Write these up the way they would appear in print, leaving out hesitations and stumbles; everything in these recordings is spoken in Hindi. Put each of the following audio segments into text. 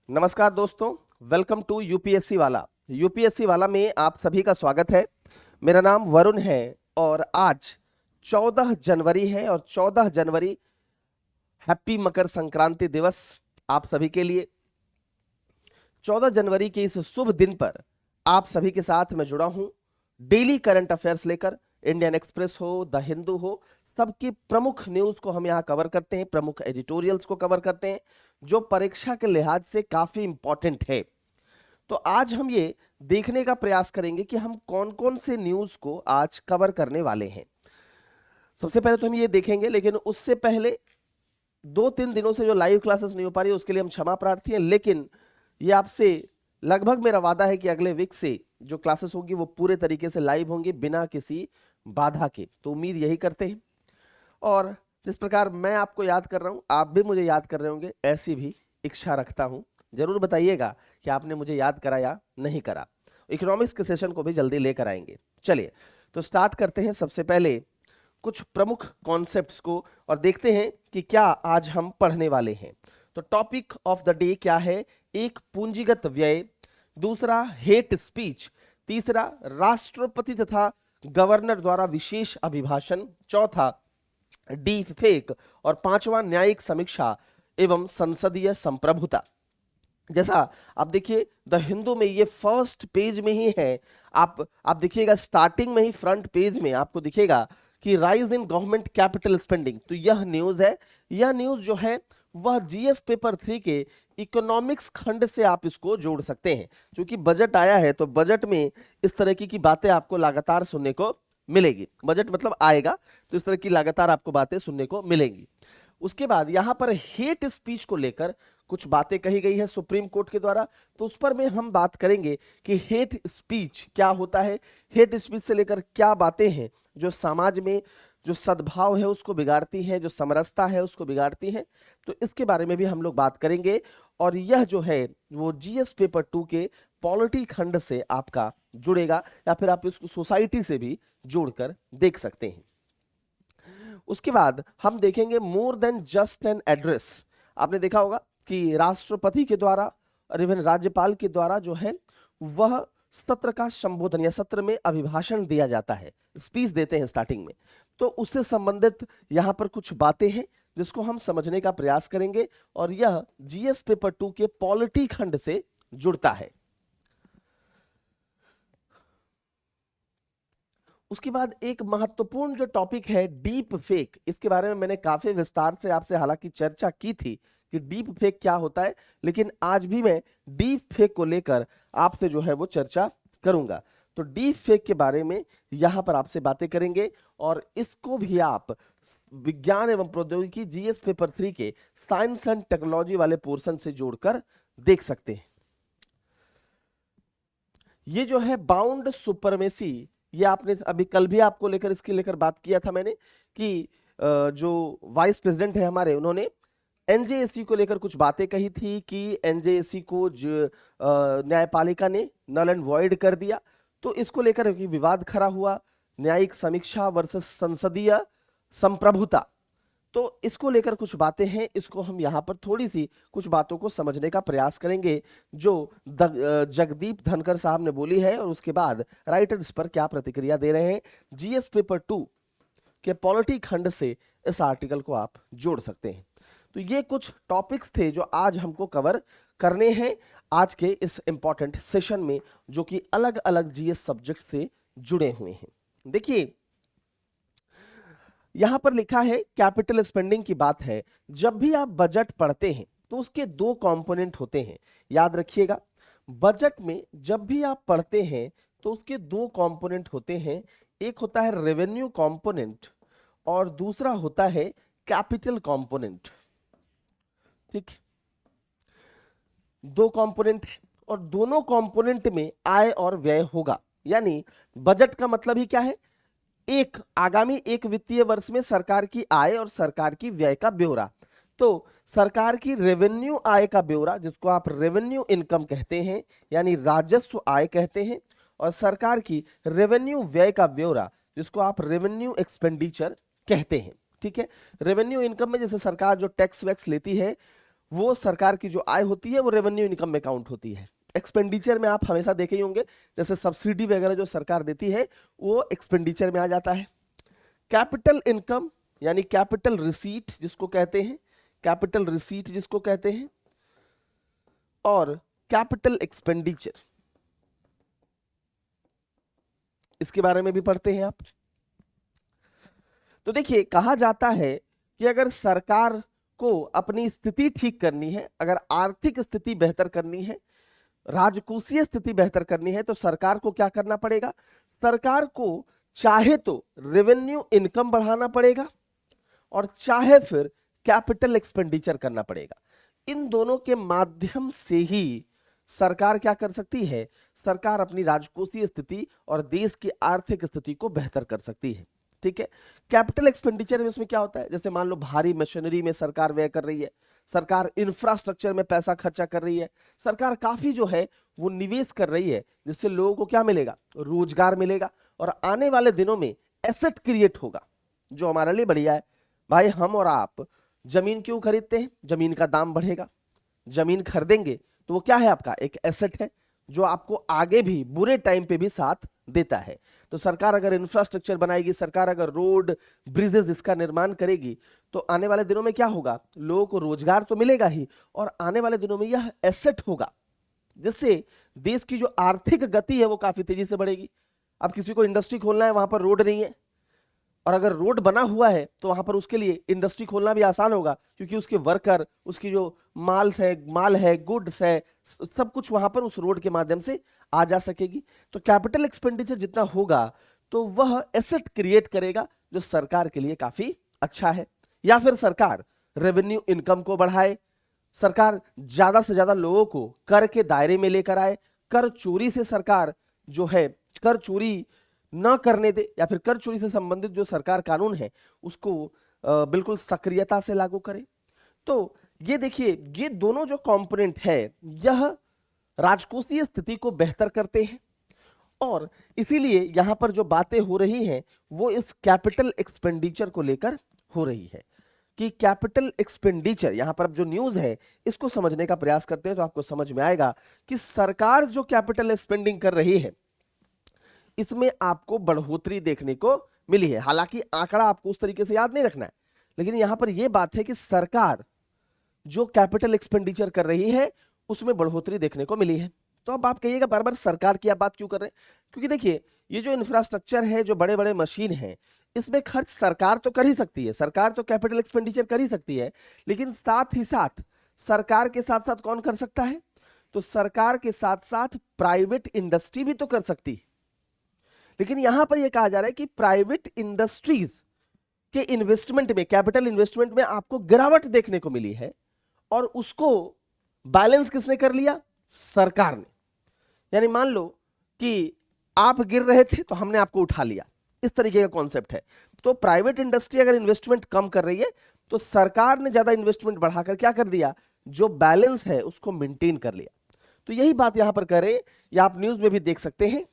नमस्कार दोस्तों, वेलकम टू यूपीएससी वाला। यूपीएससी वाला में आप सभी का स्वागत है। मेरा नाम वरुण है और आज 14 जनवरी है और 14 जनवरी हैप्पी मकर संक्रांति दिवस आप सभी के लिए। 14 जनवरी के इस शुभ दिन पर आप सभी के साथ मैं जुड़ा हूं डेली करंट अफेयर्स लेकर। इंडियन एक्सप्रेस हो, द हिंदू हो, सबकी प्रमुख न्यूज को हम यहां कवर करते हैं, प्रमुख एडिटोरियल्स को कवर करते हैं जो परीक्षा के लिहाज से काफी इंपॉर्टेंट है। तो आज हम ये देखने का प्रयास करेंगे कि हम कौन कौन से न्यूज को आज कवर करने वाले हैं। सबसे पहले तो हम ये देखेंगे, लेकिन उससे पहले 2-3 दिनों से जो लाइव क्लासेस नहीं हो पा रही है उसके लिए हम क्षमा प्रार्थी हैं, लेकिन ये आपसे लगभग मेरा वादा है कि अगले वीक से जो क्लासेस होंगी वो पूरे तरीके से लाइव होंगी बिना किसी बाधा के। तो उम्मीद यही करते हैं और जिस प्रकार मैं आपको याद कर रहा हूं आप भी मुझे याद कर रहे होंगे, ऐसी भी इच्छा रखता हूं। जरूर बताइएगा कि आपने मुझे याद करा या नहीं करा। इकोनॉमिक्स के सेशन को भी जल्दी लेकर आएंगे। चलिए तो स्टार्ट करते हैं सबसे पहले कुछ प्रमुख कॉन्सेप्ट्स को और देखते हैं कि क्या आज हम पढ़ने वाले हैं। तो टॉपिक ऑफ द डे क्या है? एक, पूंजीगत व्यय। दूसरा, हेट स्पीच। तीसरा, राष्ट्रपति तथा गवर्नर द्वारा विशेष अभिभाषण। चौथा, डीप फेक। और पांचवा, न्यायिक समीक्षा एवं संसदीय संप्रभुता। जैसा आप देखिए द हिंदू में ये फर्स्ट पेज में ही है। आप देखिएगा स्टार्टिंग में ही फ्रंट पेज में आपको दिखेगा कि rise in government capital spending. तो यह न्यूज है। यह न्यूज जो है वह जीएस पेपर 3 के इकोनॉमिक्स खंड से आप इसको जोड़ सकते हैं। क्योंकि बजट आया है तो बजट में इस तरह की बातें आपको लगातार सुनने को मिलेगी। बजट मतलब आएगा तो इस तरह की लगातार आपको बातें सुनने को मिलेंगी। उसके बाद यहां पर हेट स्पीच को लेकर कुछ बातें कही गई है सुप्रीम कोर्ट के द्वारा, तो उस पर में हम बात करेंगे कि हेट स्पीच क्या होता है, हेट स्पीच से लेकर क्या बातें हैं जो समाज में जो सद्भाव है उसको बिगाड़ती है, जो समरसता है उसको बिगाड़ती है। तो इसके बारे में भी हम लोग बात करेंगे और यह जो है वो जीएस पेपर 2 के पॉलिटी खंड से आपका जुड़ेगा या फिर आप इसको सोसाइटी से भी जोड़कर देख सकते हैं। उसके बाद हम देखेंगे more than just an address. आपने देखा होगा कि राष्ट्रपति के द्वारा और इवन राज्यपाल के द्वारा जो है वह सत्र का संबोधन या सत्र में अभिभाषण दिया जाता है, स्पीच देते हैं स्टार्टिंग में। तो उससे संबंधित यहां पर कुछ बातें हैं जिसको हम समझने का प्रयास करेंगे और यह जीएस पेपर 2 के पॉलिटी खंड से जुड़ता है। उसके बाद एक महत्वपूर्ण जो टॉपिक है डीप फेक, इसके बारे में मैंने काफी विस्तार से आपसे हालांकि चर्चा की थी कि डीप फेक क्या होता है, लेकिन आज भी मैं डीप फेक को लेकर आपसे जो है वो चर्चा करूंगा। तो डीप फेक के बारे में यहां पर आपसे बातें करेंगे और इसको भी आप विज्ञान एवं प्रौद्योगिकी जीएस पेपर 3 के साइंस एंड टेक्नोलॉजी वाले पोर्शन से जोड़कर देख सकते हैं। ये जो है बाउंड सुपरमेसी, ये आपने अभी कल भी आपको लेकर इसके लेकर बात किया था मैंने कि जो वाइस प्रेसिडेंट है हमारे, उन्होंने एनजेएससी को लेकर कुछ बातें कही थी कि एनजेएससी को न्यायपालिका ने नल एंड वॉइड कर दिया। तो इसको लेकर विवाद खड़ा हुआ, न्यायिक समीक्षा वर्सेस संसदीय संप्रभुता। तो इसको लेकर कुछ बातें हैं, इसको हम यहां पर थोड़ी सी कुछ बातों को समझने का प्रयास करेंगे जो जगदीप धनकर साहब ने बोली है और उसके बाद राइटर इस पर क्या प्रतिक्रिया दे रहे हैं। जीएस पेपर 2 के पॉलिटी खंड से इस आर्टिकल को आप जोड़ सकते हैं। तो ये कुछ टॉपिक्स थे जो आज हमको कवर करने हैं आज के इस इंपॉर्टेंट सेशन में, जो कि अलग अलग जीएस सब्जेक्ट से जुड़े हुए हैं। देखिए यहां पर लिखा है कैपिटल स्पेंडिंग की बात है। जब भी आप बजट पढ़ते हैं तो उसके दो कंपोनेंट होते हैं, याद रखिएगा। बजट में जब भी आप पढ़ते हैं तो उसके दो कंपोनेंट होते हैं, एक होता है रेवेन्यू कंपोनेंट और दूसरा होता है कैपिटल कंपोनेंट। ठीक, दो कंपोनेंट और दोनों कंपोनेंट में आय और व्यय होगा। यानी बजट का मतलब ही क्या है? एक आगामी एक वित्तीय वर्ष में सरकार की आय और सरकार की व्यय का ब्यौरा। तो सरकार की रेवेन्यू आय का ब्यौरा जिसको आप रेवेन्यू इनकम कहते हैं यानी राजस्व आय कहते हैं, और सरकार की रेवेन्यू व्यय का ब्यौरा जिसको आप रेवेन्यू एक्सपेंडिचर कहते हैं। ठीक है, रेवेन्यू इनकम में जैसे सरकार जो टैक्स वैक्स लेती है वो सरकार की जो आय होती है वो रेवेन्यू इनकम में काउंट होती है। एक्सपेंडिचर में आप हमेशा देखे ही होंगे, जैसे सब्सिडी वगैरह जो सरकार देती है वो एक्सपेंडिचर में आ जाता है। कैपिटल इनकम यानी कैपिटल रिसीट जिसको कहते हैं, कैपिटल रिसीट जिसको कहते हैं, और कैपिटल एक्सपेंडिचर, इसके बारे में भी पढ़ते हैं आप। तो देखिए, कहा जाता है कि अगर सरकार को अपनी स्थिति ठीक करनी है, अगर आर्थिक स्थिति बेहतर करनी है, राजकोषीय स्थिति बेहतर करनी है, तो सरकार को क्या करना पड़ेगा? सरकार को चाहे तो रेवेन्यू इनकम बढ़ाना पड़ेगा और चाहे फिर कैपिटल एक्सपेंडिचर करना पड़ेगा। इन दोनों के माध्यम से ही सरकार क्या कर सकती है? सरकार अपनी राजकोषीय स्थिति और देश की आर्थिक स्थिति को बेहतर कर सकती है। ठीक है। कैपिटल एक्सपेंडिचर में इसमें क्या होता है? जैसे मान लो भारी मशीनरी में सरकार व्यय कर रही है, सरकार इंफ्रास्ट्रक्चर में पैसा खर्चा कर रही है, सरकार काफी जो है वो निवेश कर रही है, जिससे लोगों को क्या मिलेगा? रोजगार मिलेगा और आने वाले दिनों में एसेट क्रिएट होगा जो हमारे लिए बढ़िया है। भाई, हम और आप जमीन क्यों खरीदते हैं? जमीन का दाम बढ़ेगा, जमीन खरीदेंगे तो वो क्या है? आपका एक एसेट है जो आपको आगे भी बुरे टाइम पे भी साथ देता है। तो सरकार अगर इंफ्रास्ट्रक्चर बनाएगी, सरकार अगर रोड ब्रिजेस इसका निर्माण करेगी, तो आने वाले दिनों में क्या होगा? लोगों को रोजगार तो मिलेगा ही, और आने वाले दिनों में यह एसेट होगा जिससे देश की जो आर्थिक गति है वो काफी तेजी से बढ़ेगी। अब किसी को इंडस्ट्री खोलना है, वहां पर रोड नहीं है, और अगर रोड बना हुआ है तो वहां पर उसके लिए इंडस्ट्री खोलना भी आसान होगा, क्योंकि उसके वर्कर, उसकी जो माल है, गुड्स है, सब कुछ वहां पर उस रोड के माध्यम से आ जा सकेगी। तो कैपिटल एक्सपेंडिचर जितना होगा तो वह एसेट क्रिएट करेगा जो सरकार के लिए काफी अच्छा है। या फिर सरकार रेवेन्यू इनकम को बढ़ाए, सरकार ज्यादा से ज्यादा लोगों को कर के दायरे में लेकर आए, कर चोरी से सरकार जो है कर चोरी न करने दे, या फिर कर चोरी से संबंधित जो सरकार कानून है उसको बिल्कुल सक्रियता से लागू करे। तो ये देखिए, ये दोनों जो कंपोनेंट है यह राजकोषीय स्थिति को बेहतर करते हैं, और इसीलिए यहां पर जो बातें हो रही हैं वो इस कैपिटल एक्सपेंडिचर को लेकर हो रही है कि कैपिटल एक्सपेंडिचर, यहां पर अब जो न्यूज है इसको समझने का प्रयास करते हैं तो आपको समझ में आएगा कि सरकार जो कैपिटल स्पेंडिंग कर रही है इसमें आपको बढ़ोतरी देखने को मिली है। हालांकि आंकड़ा आपको उस तरीके से याद नहीं रखना है, लेकिन यहां पर यह बात है कि सरकार जो कैपिटल एक्सपेंडिचर कर रही है उसमें बढ़ोतरी देखने को मिली है। तो अब आप कहिएगा बार बार सरकार की आप बात क्यों कर रहे हैं? क्योंकि देखिए, ये जो इंफ्रास्ट्रक्चर है, जो बड़े बड़े मशीन है, इसमें खर्च सरकार तो कर ही सकती है, सरकार तो कैपिटल एक्सपेंडिचर कर ही सकती है, लेकिन साथ ही साथ सरकार के साथ साथ कौन कर सकता है? तो सरकार के साथ साथ प्राइवेट इंडस्ट्री भी तो कर सकती है। लेकिन यहां पर यह कहा जा रहा है कि प्राइवेट इंडस्ट्रीज के इन्वेस्टमेंट में, कैपिटल इन्वेस्टमेंट में आपको गिरावट देखने को मिली है, और उसको बैलेंस किसने कर लिया? सरकार ने। यानी मान लो कि आप गिर रहे थे तो हमने आपको उठा लिया, इस तरीके का कॉन्सेप्ट है। तो प्राइवेट इंडस्ट्री अगर इन्वेस्टमेंट कम कर रही है तो सरकार ने ज्यादा इन्वेस्टमेंट बढ़ाकर क्या कर दिया? जो बैलेंस है उसको मेंटेन कर लिया। तो यही बात यहां पर कर रहे हैं, या आप न्यूज में भी देख सकते हैं।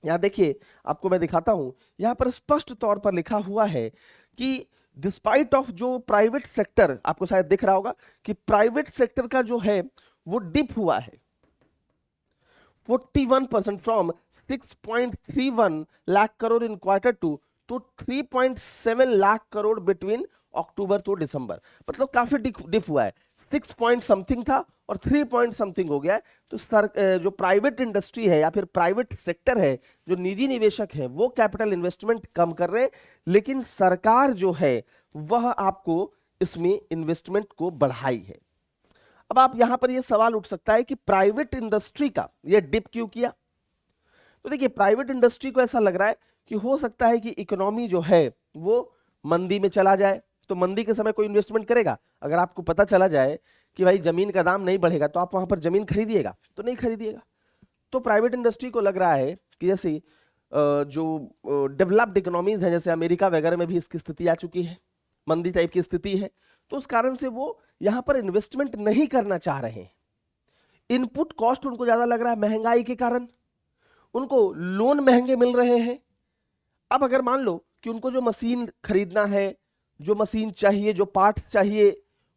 यहां देखिए, आपको मैं दिखाता हूं, यहां पर स्पष्ट तौर पर लिखा हुआ है कि डिस्पाइट ऑफ जो प्राइवेट सेक्टर, आपको शायद दिख रहा होगा कि प्राइवेट सेक्टर का जो है वो डिप हुआ है 41% from 6.31 lakh crore in Q2 to 3.7 lakh crore between October to December. मतलब काफी डिप हुआ है, 6 पॉइंट समथिंग था और 3 पॉइंट समथिंग हो गया है। तो जो प्राइवेट इंडस्ट्री है या फिर प्राइवेट सेक्टर है, जो निजी निवेशक है, वो कैपिटल इन्वेस्टमेंट कम कर रहे हैं, लेकिन सरकार जो है वह आपको इसमें इन्वेस्टमेंट को बढ़ाई है। अब आप यहां पर यह सवाल उठ सकता है कि प्राइवेट इंडस्ट्री का यह डिप क्यों किया? तो देखिए, प्राइवेट इंडस्ट्री को ऐसा लग रहा है कि हो सकता है कि इकोनॉमी जो है वो मंदी में चला जाए, तो मंदी के समय कोई इन्वेस्टमेंट करेगा? अगर आपको पता चला जाए कि भाई जमीन का दाम नहीं बढ़ेगा तो आप वहां पर जमीन खरीदिएगा? तो नहीं खरीदिएगा। तो प्राइवेट इंडस्ट्री को लग रहा है कि जैसे जो डेवलप्ड इकोनॉमीज है, जैसे अमेरिका वगैरह में भी इसकी स्थिति आ चुकी है, मंदी टाइप की स्थिति है, तो उस कारण से वो यहां पर इन्वेस्टमेंट नहीं करना चाह रहे हैं। इनपुट कॉस्ट उनको ज्यादा लग रहा है, महंगाई के कारण उनको लोन महंगे मिल रहे हैं। अब अगर मान लो कि उनको जो मशीन खरीदना है, जो मशीन चाहिए, जो पार्ट्स चाहिए,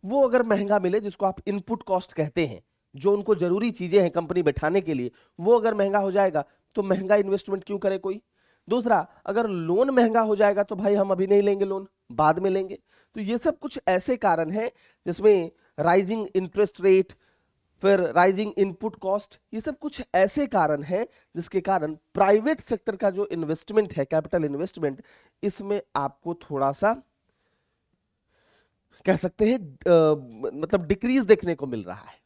वो अगर महंगा मिले, जिसको आप इनपुट कॉस्ट कहते हैं, जो उनको जरूरी चीजें हैं कंपनी बैठाने के लिए, वो अगर महंगा हो जाएगा तो महंगा इन्वेस्टमेंट क्यों करे कोई। दूसरा, अगर लोन महंगा हो जाएगा तो भाई हम अभी नहीं लेंगे लोन, बाद में लेंगे। तो ये सब कुछ ऐसे कारण हैं जिसमें राइजिंग इंटरेस्ट रेट, फिर राइजिंग इनपुट कॉस्ट, ये सब कुछ ऐसे कारण हैं जिसके कारण प्राइवेट सेक्टर का जो इन्वेस्टमेंट है, कैपिटल इन्वेस्टमेंट, इसमें आपको थोड़ा सा कह सकते हैं मतलब डिक्रीज देखने को मिल रहा है।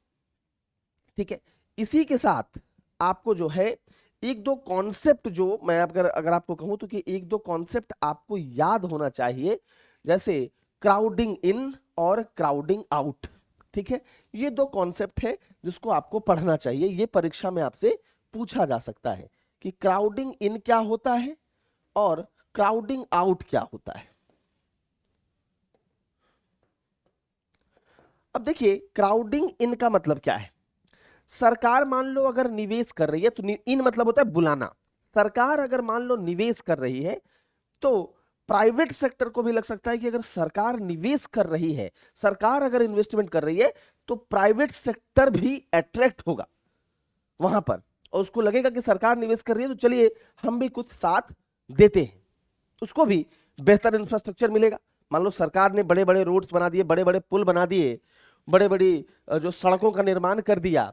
ठीक है, इसी के साथ आपको जो है एक दो कॉन्सेप्ट, जो मैं अगर आपको कहूं तो कि एक दो कॉन्सेप्ट आपको याद होना चाहिए, जैसे क्राउडिंग इन और क्राउडिंग आउट। ठीक है, ये दो कॉन्सेप्ट है जिसको आपको पढ़ना चाहिए। ये परीक्षा में आपसे पूछा जा सकता है कि क्राउडिंग इन क्या होता है और क्राउडिंग आउट क्या होता है। अब देखिए, क्राउडिंग इन का मतलब क्या है। सरकार मान लो अगर निवेश कर रही है, तो इन मतलब होता है बुलाना। सरकार अगर मान लो निवेश कर रही है तो प्राइवेट सेक्टर को भी लग सकता है कि अगर सरकार निवेश कर रही है, सरकार अगर इन्वेस्टमेंट कर रही है, तो प्राइवेट सेक्टर भी अट्रैक्ट होगा वहां पर, और उसको लगेगा कि सरकार निवेश कर रही है तो चलिए हम भी कुछ साथ देते हैं, उसको भी बेहतर इंफ्रास्ट्रक्चर मिलेगा। मान लो सरकार ने बड़े बड़े रोड्स बना दिए, बड़े बड़े पुल बना दिए, बड़े बड़ी जो सड़कों का निर्माण कर दिया,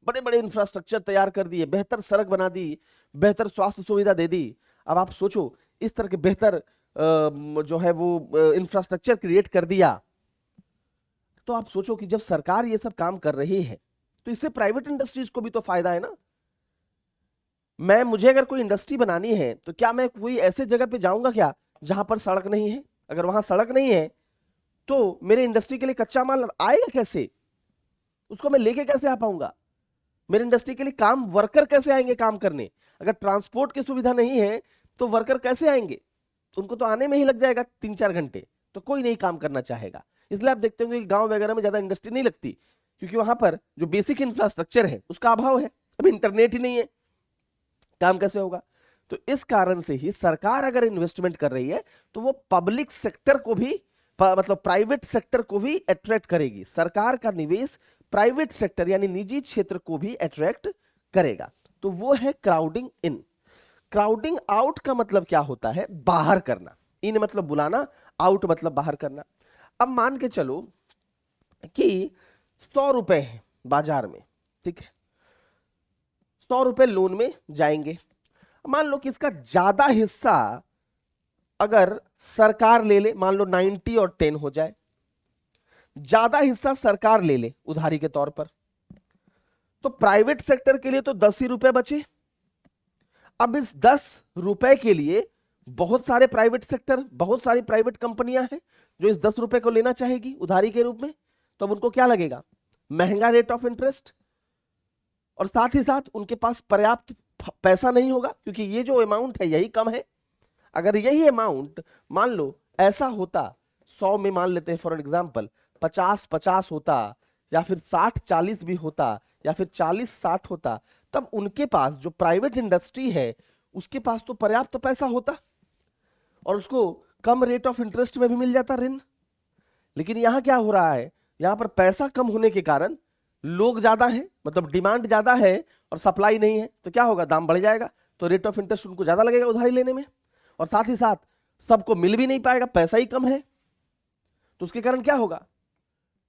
बड़े बड़े इंफ्रास्ट्रक्चर तैयार कर दिए, बेहतर सड़क बना दी, बेहतर स्वास्थ्य सुविधा दे दी। अब आप सोचो, इस तरह के बेहतर जो है वो इंफ्रास्ट्रक्चर क्रिएट कर दिया, तो आप सोचो कि जब सरकार ये सब काम कर रही है तो इससे प्राइवेट इंडस्ट्रीज को भी तो फायदा है ना। मुझे अगर कोई इंडस्ट्री बनानी है तो क्या मैं कोई ऐसे जगह पे जाऊंगा क्या जहां पर सड़क नहीं है? अगर वहां सड़क नहीं है तो मेरे इंडस्ट्री के लिए कच्चा माल आएगा कैसे? उसको मैं लेके कैसे आ पाऊंगा? मेरे इंडस्ट्री के लिए काम वर्कर कैसे आएंगे काम करने? अगर ट्रांसपोर्ट की सुविधा नहीं है तो वर्कर कैसे आएंगे? उनको तो आने में ही लग जाएगा 3-4 घंटे, तो कोई नहीं काम करना चाहेगा। इसलिए आप देखते होंगे कि गांव वगैरह में ज्यादा इंडस्ट्री नहीं लगती, क्योंकि वहां पर जो बेसिक इंफ्रास्ट्रक्चर है उसका अभाव है। अब इंटरनेट ही नहीं है, काम कैसे होगा? तो इस कारण से ही सरकार अगर इन्वेस्टमेंट कर रही है तो वो पब्लिक सेक्टर को भी मतलब प्राइवेट सेक्टर को भी अट्रैक्ट करेगी। सरकार का निवेश प्राइवेट सेक्टर यानी निजी क्षेत्र को भी अट्रैक्ट करेगा। तो वो है क्राउडिंग इन। क्राउडिंग आउट का मतलब क्या होता है? बाहर करना। इन मतलब बुलाना, आउट मतलब बाहर करना। अब मान के चलो कि 100 रुपए है बाजार में, ठीक है, 100 रुपए लोन में जाएंगे। मान लो कि इसका ज्यादा हिस्सा अगर सरकार ले ले, मान लो 90 और 10 हो जाए, ज्यादा हिस्सा सरकार ले ले उधारी के तौर पर, तो प्राइवेट सेक्टर के लिए तो 10 ही रुपए बचे। अब इस 10 रुपए के लिए बहुत सारे प्राइवेट सेक्टर, बहुत सारी प्राइवेट कंपनियां हैं जो इस 10 रुपए को लेना चाहेगी उधारी के रूप में। तो अब उनको क्या लगेगा? महंगा रेट ऑफ इंटरेस्ट, और साथ ही साथ उनके पास पर्याप्त पैसा नहीं होगा, क्योंकि ये जो अमाउंट है यही कम है। अगर यही अमाउंट मान लो ऐसा होता, 100 में मान लेते हैं फॉर एग्जांपल 50-50 होता, या फिर 60-40 भी होता, या फिर 40-60 होता, तब उनके पास जो प्राइवेट इंडस्ट्री है उसके पास तो पर्याप्त पैसा होता और उसको कम रेट ऑफ इंटरेस्ट में भी मिल जाता ऋण। लेकिन यहां क्या हो रहा है? यहां पर पैसा कम होने के कारण लोग ज्यादा हैं, मतलब डिमांड ज्यादा है और सप्लाई नहीं है, तो क्या होगा? दाम बढ़ जाएगा, तो रेट ऑफ इंटरेस्ट उनको ज्यादा लगेगा उधारी लेने में, और साथ ही साथ सबको मिल भी नहीं पाएगा, पैसा ही कम है। तो उसके कारण क्या होगा?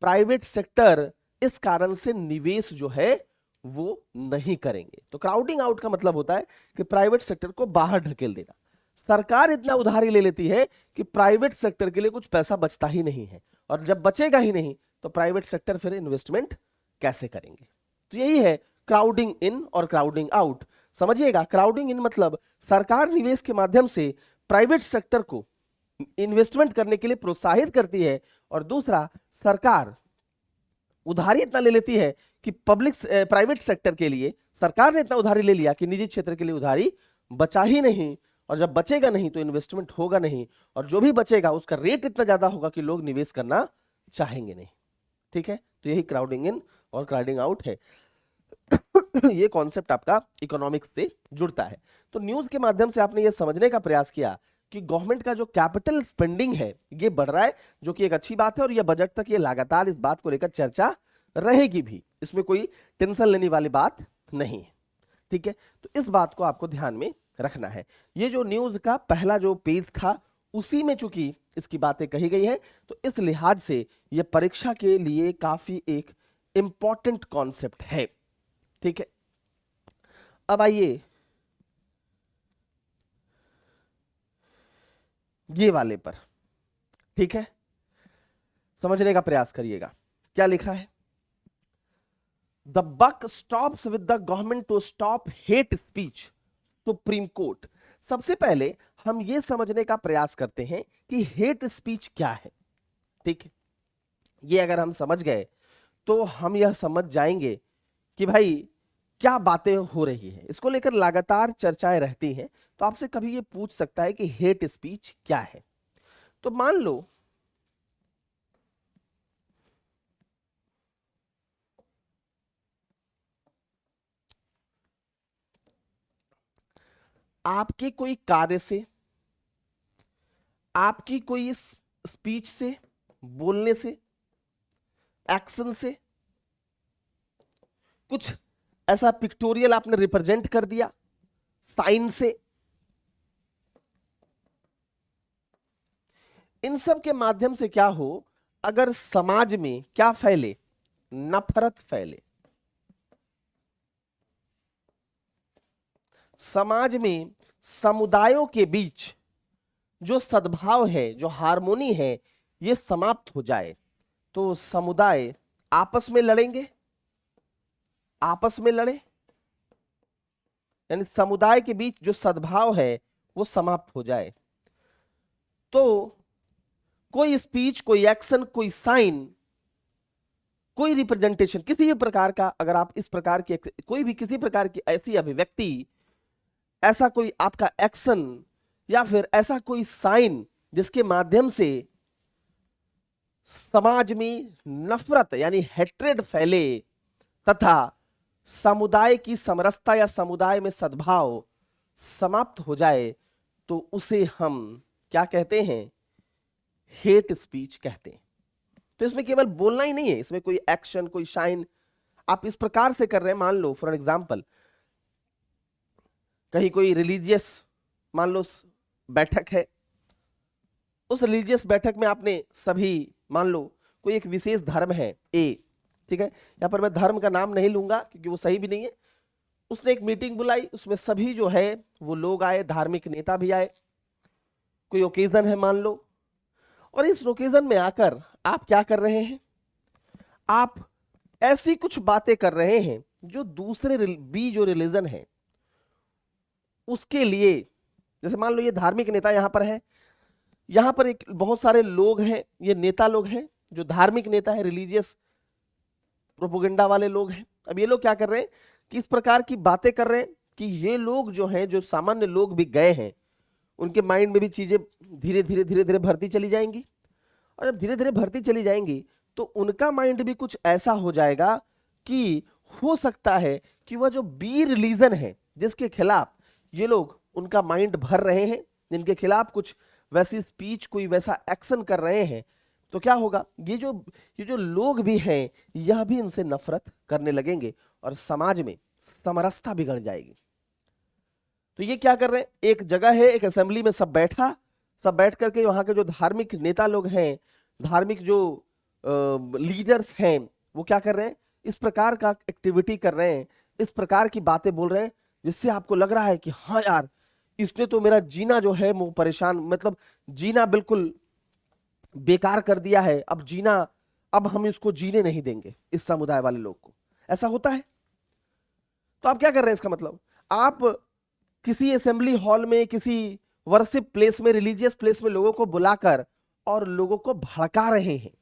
प्राइवेट सेक्टर इस कारण से निवेश जो है वो नहीं करेंगे। तो क्राउडिंग आउट का मतलब होता है कि प्राइवेट सेक्टर को बाहर ढकेल देना। सरकार इतना उधारी ले लेती है कि प्राइवेट सेक्टर के लिए कुछ पैसा बचता ही नहीं है, और जब बचेगा ही नहीं तो प्राइवेट सेक्टर फिर इन्वेस्टमेंट कैसे करेंगे? तो यही है क्राउडिंग इन और क्राउडिंग आउट। समझिएगा, क्राउडिंग इन मतलब सरकार निवेश के माध्यम से प्राइवेट सेक्टर को इन्वेस्टमेंट करने के लिए प्रोत्साहित करती है, और दूसरा, सरकार उधारी इतना ले लेती है कि प्राइवेट सेक्टर के लिए सरकार ने इतना उधारी ले लिया कि निजी क्षेत्र के लिए उधारी बचा ही नहीं, और जब बचेगा नहीं तो इन्वेस्टमेंट होगा नहीं, और जो भी बचेगा उसका रेट इतना ज्यादा होगा कि लोग निवेश करना चाहेंगे नहीं। ठीक है, तो यही क्राउडिंग इन और क्राउडिंग आउट है। ये कॉन्सेप्ट आपका इकोनॉमिक्स से जुड़ता है। तो न्यूज के माध्यम से आपने ये समझने का प्रयास किया कि गवर्नमेंट का जो कैपिटल स्पेंडिंग है ये बढ़ रहा है, जो कि एक अच्छी बात है, और यह बजट तक ये लगातार इस बात को लेकर चर्चा रहेगी भी, इसमें कोई टेंशन लेने वाली बात नहीं है। ठीक है, तो इस बात को आपको ध्यान में रखना है। ये जो न्यूज का पहला जो पेज था उसी में चूंकि इसकी बातें कही गई हैं, तो इस लिहाज से यह परीक्षा के लिए काफी एक इंपॉर्टेंट कॉन्सेप्ट है। ठीक है, अब आइए ये वाले पर। ठीक है, समझने का प्रयास करिएगा क्या लिखा है। The buck stops with the government to stop hate speech, Supreme Court. सबसे पहले हम यह समझने का प्रयास करते हैं कि हेट स्पीच क्या है। ठीक है, ये अगर हम समझ गए तो हम यह समझ जाएंगे कि भाई क्या बातें हो रही हैं। इसको लेकर लगातार चर्चाएं रहती हैं, तो आपसे कभी ये पूछ सकता है कि हेट स्पीच क्या है। तो मान लो आपके कोई कार्य से, आपकी कोई स्पीच से, बोलने से, एक्शन से, कुछ ऐसा पिक्टोरियल आपने रिप्रेजेंट कर दिया, साइन से, इन सब के माध्यम से क्या हो, अगर समाज में क्या फैले, नफरत फैले, समाज में समुदायों के बीच जो सद्भाव है, जो हार्मोनी है, ये समाप्त हो जाए, तो समुदाय आपस में लड़ेंगे, आपस में लड़े, यानी समुदाय के बीच जो सद्भाव है वो समाप्त हो जाए, तो कोई स्पीच, कोई एक्शन, कोई साइन, कोई रिप्रेजेंटेशन, किसी भी प्रकार का, अगर आप इस प्रकार की कोई भी किसी प्रकार की ऐसी अभिव्यक्ति, ऐसा कोई आपका एक्शन या फिर ऐसा कोई साइन जिसके माध्यम से समाज में नफरत यानी हेट्रेड फैले तथा समुदाय की समरसता या समुदाय में सद्भाव समाप्त हो जाए, तो उसे हम क्या कहते हैं, हेट स्पीच कहते हैं। तो इसमें केवल बोलना ही नहीं है, इसमें कोई एक्शन, कोई साइन आप इस प्रकार से कर रहे हैं। मान लो फॉर एग्जांपल कहीं कोई रिलीजियस मान लो बैठक है, उस रिलीजियस बैठक में आपने सभी, मान लो कोई एक विशेष धर्म है ए, ठीक है, यहां पर मैं धर्म का नाम नहीं लूंगा क्योंकि वो सही भी नहीं है, उसने एक मीटिंग बुलाई, उसमें सभी जो है वो लोग आए, धार्मिक नेता भी आए, कोई ओकेजन है मान लो, और इस ओकेजन में आकर आप क्या कर रहे हैं, आप ऐसी कुछ बातें कर रहे हैं जो दूसरे बी जो रिलीजन है उसके लिए, जैसे मान लो ये धार्मिक नेता यहां पर है, यहां पर एक बहुत सारे लोग हैं, ये नेता लोग हैं जो धार्मिक नेता है, रिलीजियस प्रोपोगेंडा वाले लोग हैं। अब ये लोग क्या कर रहे हैं कि इस प्रकार की बातें कर रहे हैं कि ये लोग जो हैं, जो सामान्य लोग भी गए हैं, उनके माइंड में भी चीजें धीरे धीरे धीरे धीरे भरती चली जाएंगी, और जब धीरे धीरे भरती चली जाएंगी तो उनका माइंड भी कुछ ऐसा हो जाएगा कि हो सकता है कि वह जो बी रिलीजन है जिसके खिलाफ ये लोग उनका माइंड भर रहे हैं, जिनके खिलाफ कुछ वैसी स्पीच, कोई वैसा एक्शन कर रहे हैं, तो क्या होगा, ये जो लोग भी हैं यह भी इनसे नफरत करने लगेंगे और समाज में समरसता बिगड़ जाएगी। तो ये क्या कर रहे हैं, एक जगह है, एक असेंबली में सब बैठ करके वहां के जो धार्मिक नेता लोग हैं, धार्मिक जो लीडर्स हैं, वो क्या कर रहे हैं, इस प्रकार का एक्टिविटी कर रहे हैं, इस प्रकार की बातें बोल रहे हैं जिससे आपको लग रहा है कि हाँ यार, इसने तो मेरा जीना जो है वो परेशान, मतलब जीना बिल्कुल बेकार कर दिया है, अब जीना, अब हम इसको जीने नहीं देंगे इस समुदाय वाले लोग को। ऐसा होता है। तो आप क्या कर रहे हैं, इसका मतलब आप किसी असेंबली हॉल में, किसी वर्शिप प्लेस में, रिलीजियस प्लेस में लोगों को बुलाकर और लोगों को भड़का रहे हैं,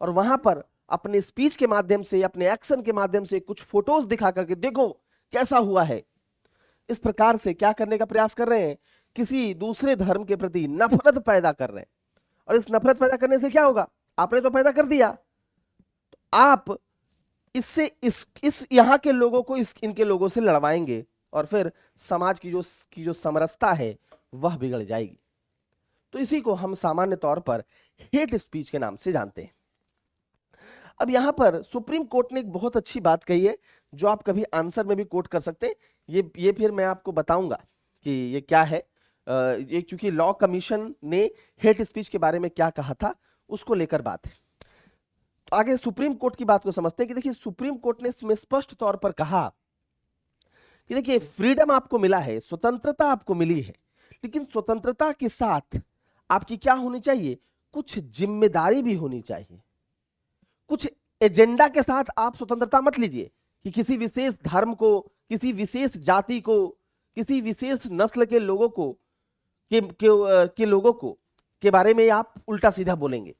और वहां पर अपने स्पीच के माध्यम से, अपने एक्शन के माध्यम से कुछ फोटोज दिखा करके देखो कैसा हुआ है, इस प्रकार से क्या करने का प्रयास कर रहे हैं, किसी दूसरे धर्म के प्रति नफरत पैदा कर रहे हैं। और इस नफरत पैदा करने से क्या होगा, आपने तो पैदा कर दिया, तो आप इससे इस यहां के लोगों को इनके लोगों से लड़वाएंगे, और फिर समाज की जो समरसता है वह बिगड़ जाएगी। तो इसी को हम सामान्य तौर पर हेट स्पीच के नाम से जानते हैं। अब यहां पर सुप्रीम कोर्ट ने एक बहुत अच्छी बात कही है जो आप कभी आंसर में भी कोट कर सकते हैं। ये फिर मैं आपको बताऊंगा कि ये क्या है। ये चूंकि लॉ कमीशन ने हेट स्पीच के बारे में क्या कहा था उसको लेकर बात है। तो आगे सुप्रीम कोर्ट की बात को समझते हैं कि देखिए सुप्रीम कोर्ट ने इसमें स्पष्ट तौर पर कहा कि देखिए फ्रीडम आपको मिला है, स्वतंत्रता आपको मिली है, लेकिन स्वतंत्रता के साथ आपकी क्या होनी चाहिए, कुछ जिम्मेदारी भी होनी चाहिए। कुछ एजेंडा के साथ आप स्वतंत्रता मत लीजिए कि किसी विशेष धर्म को, किसी विशेष जाति को, किसी विशेष नस्ल के लोगों को के लोगों को के बारे में आप उल्टा सीधा बोलेंगे,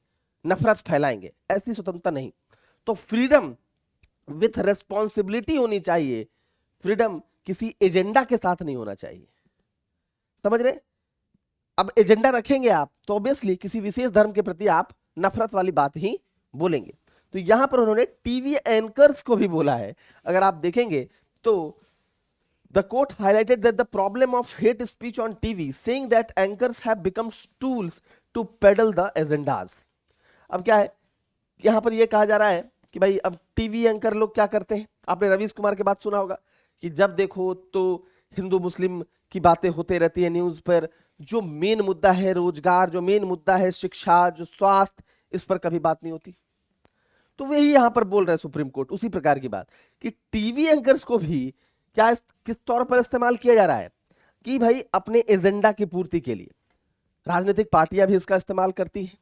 नफरत फैलाएंगे। ऐसी स्वतंत्रता नहीं। तो फ्रीडम विथ रेस्पॉन्सिबिलिटी होनी चाहिए। फ्रीडम किसी एजेंडा के साथ नहीं होना चाहिए। समझ रहे? अब एजेंडा रखेंगे आप तो ऑब्वियसली किसी विशेष धर्म के प्रति आप नफरत वाली बात ही बोलेंगे। तो यहां पर उन्होंने टीवी एंकर्स को भी बोला है। अगर आप देखेंगे तो the court highlighted that the problem of hate speech on TV, saying that anchors have become tools to peddle the agendas. अब क्या है, यहां पर यह कहा जा रहा है कि भाई अब टीवी एंकर लोग क्या करते हैं। आपने रवीश कुमार की बात सुना होगा कि जब देखो तो हिंदू मुस्लिम की बातें होते रहती है न्यूज पर। जो मेन मुद्दा है रोजगार, जो मेन मुद्दा है शिक्षा, जो स्वास्थ्य, इस पर कभी बात नहीं होती। तो वही यहां पर बोल रहे हैं सुप्रीम कोर्ट, उसी प्रकार की बात कि टीवी एंकर्स को भी क्या किस तौर पर इस्तेमाल किया जा रहा है कि भाई अपने एजेंडा की पूर्ति के लिए। राजनीतिक पार्टियां भी इसका इस्तेमाल करती है।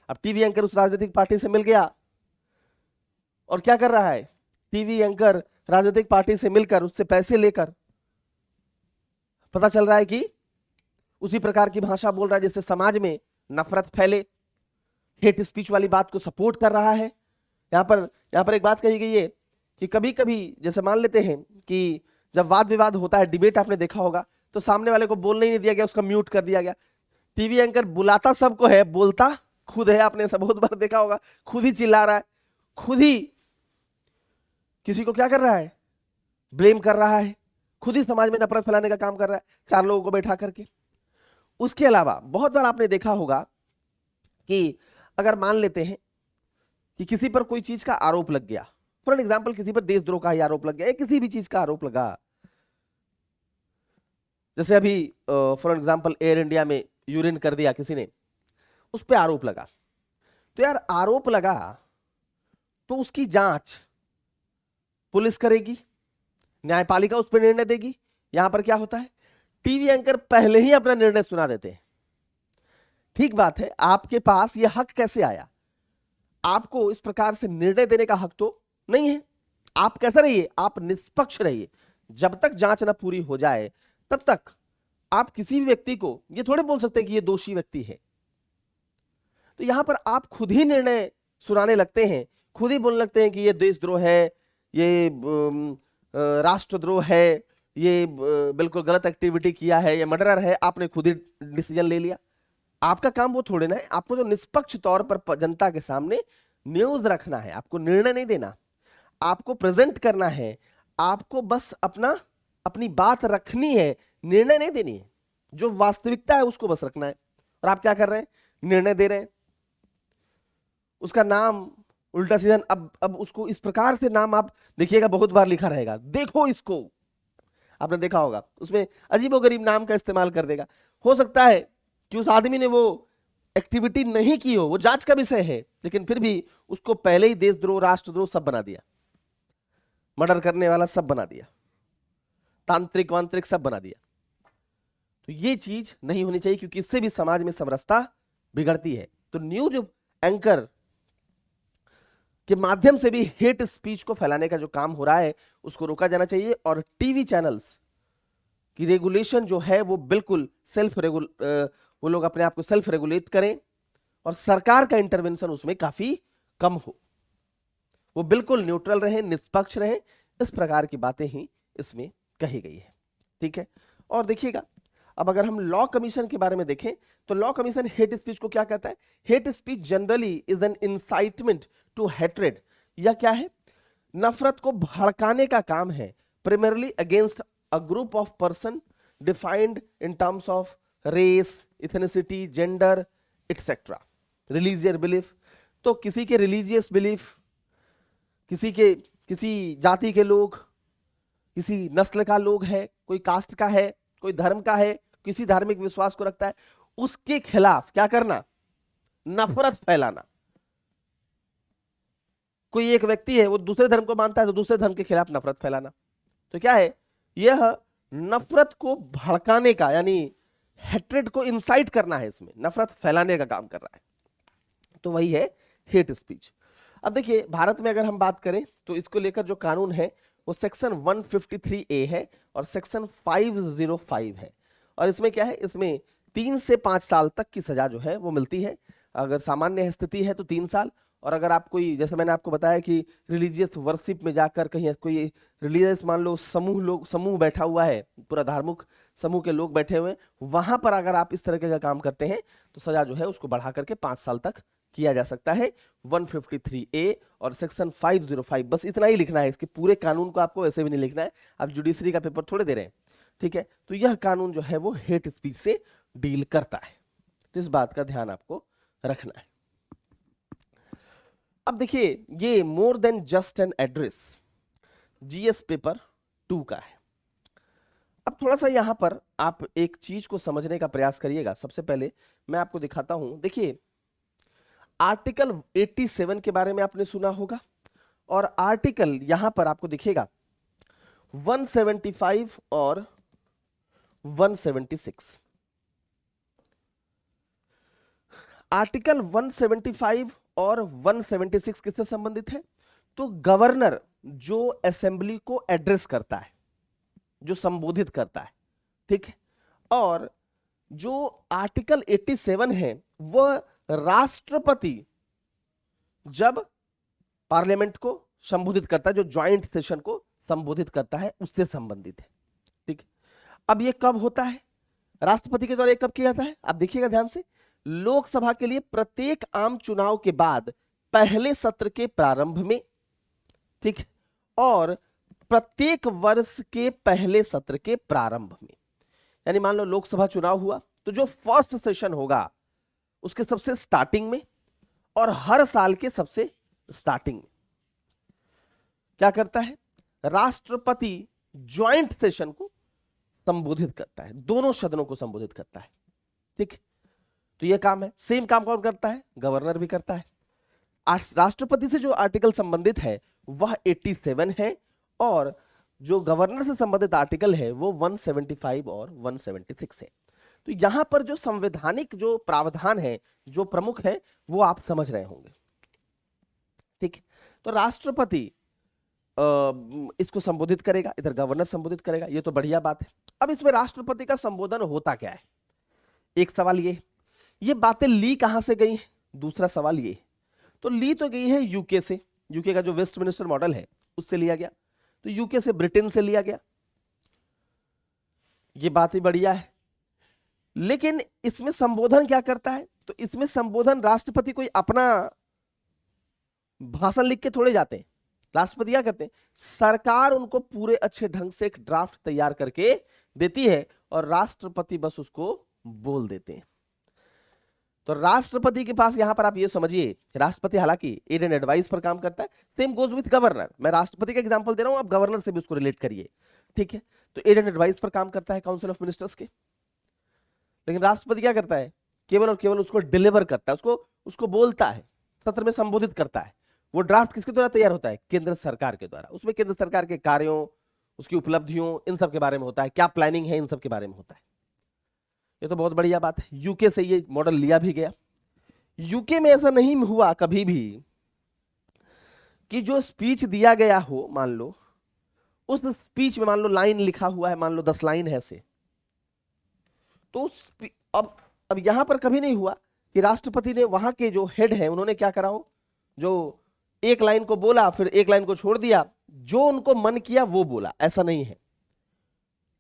अब टीवी एंकर उस राजनीतिक पार्टी से मिल गया और क्या कर रहा है, टीवी एंकर राजनीतिक पार्टी से मिलकर उससे पैसे लेकर पता चल रहा है कि उसी प्रकार की भाषा बोल रहा है जिससे समाज में नफरत फैले, हेट स्पीच वाली बात को सपोर्ट कर रहा है। यहां पर एक बात कही गई है कि कभी कभी जैसे मान लेते हैं कि जब वाद विवाद होता है, डिबेट आपने देखा होगा, तो सामने वाले को बोलने ही नहीं दिया गया, उसका म्यूट कर दिया गया। टीवी एंकर बुलाता सबको है, बोलता खुद है। आपने सब बहुत बार देखा होगा, खुद ही चिल्ला रहा है, खुद ही किसी को क्या कर रहा है, ब्लेम कर रहा है, खुद ही समाज में नफरत फैलाने का काम कर रहा है चार लोगों को बैठा करके। उसके अलावा बहुत बार आपने देखा होगा कि अगर मान लेते हैं कि किसी पर कोई चीज का आरोप लग गया, फॉर एग्जाम्पल किसी पर देशद्रोह का ही आरोप लग गया, किसी भी चीज का आरोप लगा, जैसे अभी फॉर एग्जाम्पल एयर इंडिया में यूरिन कर दिया किसी ने, उस पर आरोप लगा। तो यार आरोप लगा तो उसकी जांच पुलिस करेगी, न्यायपालिका उस पर निर्णय देगी। यहां पर क्या होता है, टीवी एंकर पहले ही अपना निर्णय सुना देते हैं। ठीक बात है, आपके पास यह हक कैसे आया? आपको इस प्रकार से निर्णय देने का हक तो नहीं है। आप कैसा रहिए, आप निष्पक्ष रहिए। जब तक जांच ना पूरी हो जाए तब तक आप किसी भी व्यक्ति को ये थोड़े बोल सकते हैं कि ये दोषी व्यक्ति है। तो यहां पर आप खुद ही निर्णय सुनाने लगते हैं, खुद ही बोलने लगते हैं कि ये देशद्रोह है, ये राष्ट्रद्रोह है, ये बिल्कुल गलत एक्टिविटी किया है, ये मर्डरर है। आपने खुद ही डिसीजन ले लिया। आपका काम वो थोड़े ना है। आपको जो निष्पक्ष तौर पर जनता के सामने न्यूज रखना है, आपको निर्णय नहीं देना, आपको प्रेजेंट करना है, आपको बस अपनी बात रखनी है, निर्णय नहीं देनी है। जो वास्तविकता है उसको बस रखना है। और आप क्या कर रहे हैं, निर्णय दे रहे हैं, उसका नाम उल्टा सीधा। अब उसको इस प्रकार से नाम आप देखिएगा, बहुत बार लिखा रहेगा, देखो इसको, आपने देखा होगा, उसमें अजीबोगरीब नाम का इस्तेमाल कर देगा। हो सकता है कि उस आदमी ने वो एक्टिविटी नहीं की हो, वो जांच का विषय है, लेकिन फिर भी उसको पहले ही देशद्रोह, राष्ट्रद्रोह सब बना दिया, मर्डर करने वाला सब बना दिया, तांत्रिक वांत्रिक सब बना दिया। तो ये चीज नहीं होनी चाहिए, क्योंकि इससे भी समाज में समरसता बिगड़ती है। तो न्यूज एंकर के माध्यम से भी हेट स्पीच को फैलाने का जो काम हो रहा है उसको रोका जाना चाहिए। और टीवी चैनल्स की रेगुलेशन जो है वो बिल्कुल वो लोग अपने आप को सेल्फ रेगुलेट करें और सरकार का इंटरवेंशन उसमें काफी कम हो, वो बिल्कुल न्यूट्रल रहे, निष्पक्ष रहे। इस प्रकार की बातें ही इसमें कही गई है। ठीक है, और देखिएगा अब अगर हम लॉ कमीशन के बारे में देखें तो लॉ कमीशन हेट स्पीच को क्या कहता है? Hate speech generally is an incitement to hatred. यह क्या है? नफरत को भड़काने का काम है, primarily against a group of person defined in terms of race, ethnicity, gender etcetera, religious belief. तो किसी के रिलीजियस बिलीफ, किसी जाति के लोग, किसी नस्ल का लोग है, कोई कास्ट का है, कोई धर्म का है, किसी धार्मिक विश्वास को रखता है, उसके खिलाफ क्या करना? नफरत फैलाना। कोई एक व्यक्ति है वो दूसरे धर्म को मानता है तो दूसरे धर्म के खिलाफ नफरत फैलाना। तो क्या है? यह नफरत को भड़काने का, यानी हेट्रेड को इंसाइट करना है, इसमें नफरत फैलाने का काम कर रहा है। तो वही है हेट स्पीच। अब देखिए भारत में अगर हम बात करें तो इसको लेकर जो कानून है वो सेक्शन 153A है और सेक्शन 505 है। और इसमें क्या है? इसमें 3 से 5 साल तक की सजा जो है वो मिलती है। अगर सामान्य स्थिति है तो 3 साल, और अगर आप कोई, जैसे मैंने आपको बताया कि रिलीजियस वर्शिप में जाकर कहीं कोई रिलीजियस मान लो समूह बैठा हुआ है, पूरा धार्मिक समूह के लोग बैठे हुए हैं, वहां पर अगर आप इस तरह का काम करते हैं तो सजा जो है उसको बढ़ा करके 5 साल तक किया जा सकता है। 153A और सेक्शन 505, बस इतना ही लिखना है। इसके पूरे कानून को आपको ऐसे भी नहीं लिखना है, आप जुडिशरी का पेपर थोड़े दे रहे हैं, ठीक है। तो यह कानून जो है वो हेट स्पीच से डील करता है, तो इस बात का ध्यान आपको रखना है। अब देखिए ये more than just an address GS paper 2 का है। अब थोड़ा सा यहां पर आप एक चीज को समझने का प्रयास करिएगा। सबसे पहले मैं आपको दिखाता हूं, देखिए आर्टिकल 87 के बारे में आपने सुना होगा, और आर्टिकल यहां पर आपको दिखेगा 175 और 176। आर्टिकल 175 और 176 किससे संबंधित है? तो गवर्नर जो असेंबली को एड्रेस करता है, जो संबोधित करता है, ठीक है। और जो आर्टिकल 87 है वह राष्ट्रपति जब पार्लियामेंट को संबोधित करता है, जो ज्वाइंट सेशन को संबोधित करता है, उससे संबंधित है, ठीक। अब ये कब होता है? राष्ट्रपति के द्वारा कब किया जाता है? आप देखिएगा ध्यान से, लोकसभा के लिए प्रत्येक आम चुनाव के बाद पहले सत्र के प्रारंभ में, ठीक, और प्रत्येक वर्ष के पहले सत्र के प्रारंभ में। यानी मान लो लोकसभा चुनाव हुआ तो जो फर्स्ट सेशन होगा उसके सबसे स्टार्टिंग में, और हर साल के सबसे स्टार्टिंग में क्या करता है? राष्ट्रपति ज्वाइंट सेशन को संबोधित करता है, दोनों सदनों को संबोधित करता है, ठीक। तो यह काम है। सेम काम कौन करता है? गवर्नर भी करता है। राष्ट्रपति से जो आर्टिकल संबंधित है वह 87 है, और जो गवर्नर से संबंधित आर्टिकल है वो 175 और 176 है। तो यहां पर जो संवैधानिक जो प्रावधान है, जो प्रमुख है, वो आप समझ रहे होंगे, ठीक। तो राष्ट्रपति इसको संबोधित करेगा, इधर गवर्नर संबोधित करेगा, ये तो बढ़िया बात है। अब इसमें राष्ट्रपति का संबोधन होता क्या है? एक सवाल ये बातें ली कहां से गई हैं? दूसरा सवाल ये, तो ली तो गई है यूके से, यूके का जो वेस्टमिनिस्टर मॉडल है उससे लिया गया, तो यूके से, ब्रिटेन से लिया गया, ये बात ही बढ़िया है। लेकिन इसमें संबोधन क्या करता है? तो इसमें संबोधन राष्ट्रपति कोई अपना भाषण लिख के थोड़े जाते हैं। राष्ट्रपति क्या करते हैं? सरकार उनको पूरे अच्छे ढंग से एक ड्राफ्ट तैयार करके देती है और राष्ट्रपति बस उसको बोल देते हैं। तो राष्ट्रपति के पास, यहां पर आप ये समझिए, राष्ट्रपति हालांकि एड एंड एडवाइस पर काम करता है, सेम गोज विथ गवर्नर। मैं राष्ट्रपति का एग्जांपल दे रहा हूं, आप गवर्नर से भी उसको रिलेट करिए, ठीक है। तो एड एंड एडवाइस पर काम करता है काउंसिल ऑफ मिनिस्टर्स के, लेकिन राष्ट्रपति क्या करता है? केवल और केवल उसको डिलीवर करता है, उसको बोलता है, सत्र में संबोधित करता है। वो ड्राफ्ट किसके द्वारा तैयार होता है? केंद्र सरकार के द्वारा। उसमें केंद्र सरकार के कार्यों, उसकी उपलब्धियों, इन सब के बारे में होता है, क्या प्लानिंग है, इन सब के बारे में होता है। ये तो बहुत बढ़िया बात है। यूके से ये मॉडल लिया भी गया। यूके में ऐसा नहीं हुआ कभी भी कि जो स्पीच दिया गया हो, मान लो उस स्पीच में मान लो लाइन लिखा हुआ है, मान लो 10 लाइन है से, तो अब यहां पर कभी नहीं हुआ कि राष्ट्रपति ने, वहां के जो हेड है उन्होंने क्या करा हो, जो एक लाइन को बोला फिर एक लाइन को छोड़ दिया, जो उनको मन किया वो बोला। ऐसा नहीं है,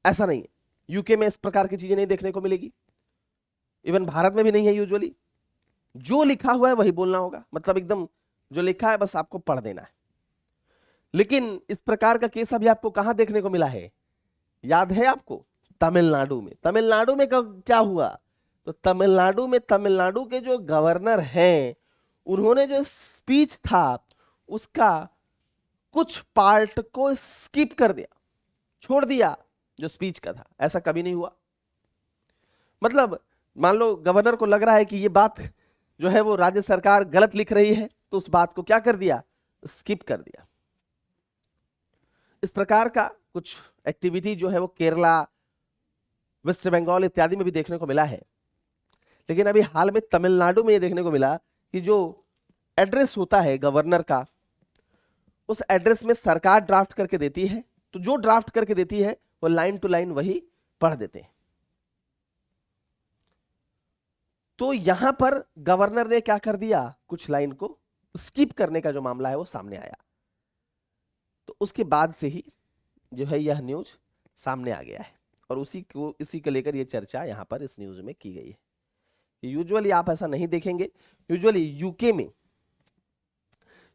ऐसा नहीं है। यूके में इस प्रकार की चीजें नहीं देखने को मिलेगी, इवन भारत में भी नहीं है। यूजुअली जो लिखा हुआ है वही बोलना होगा, मतलब एकदम जो लिखा है बस आपको पढ़ देना है। लेकिन इस प्रकार का केस अभी आपको कहां देखने को मिला है? याद है आपको? तमिलनाडु में। तमिलनाडु में क्या हुआ? तो तमिलनाडु में तमिलनाडु के जो गवर्नर हैं उन्होंने जो स्पीच था उसका कुछ पार्ट को स्किप कर दिया, छोड़ दिया जो स्पीच का था। ऐसा कभी नहीं हुआ। मतलब मान लो गवर्नर को लग रहा है कि ये बात जो है वो राज्य सरकार गलत लिख रही है, तो उस बात को क्या कर दिया? स्किप कर दिया। इस प्रकार का कुछ एक्टिविटी जो है वो केरला, वेस्ट बंगाल इत्यादि में भी देखने को मिला है। लेकिन अभी हाल में तमिलनाडु में ये देखने को मिला कि जो एड्रेस होता है गवर्नर का, उस एड्रेस में सरकार ड्राफ्ट करके देती है, तो जो ड्राफ्ट करके देती है वो लाइन टू लाइन वही पढ़ देते हैं। तो यहां पर गवर्नर ने क्या कर दिया? कुछ लाइन को स्किप करने का जो मामला है वो सामने आया। तो उसके बाद से ही जो है यह न्यूज सामने आ गया है और इसी को लेकर ये चर्चा यहां पर इस न्यूज में की गई है। यूजुअली आप ऐसा नहीं देखेंगे। यूजुअली यूके में,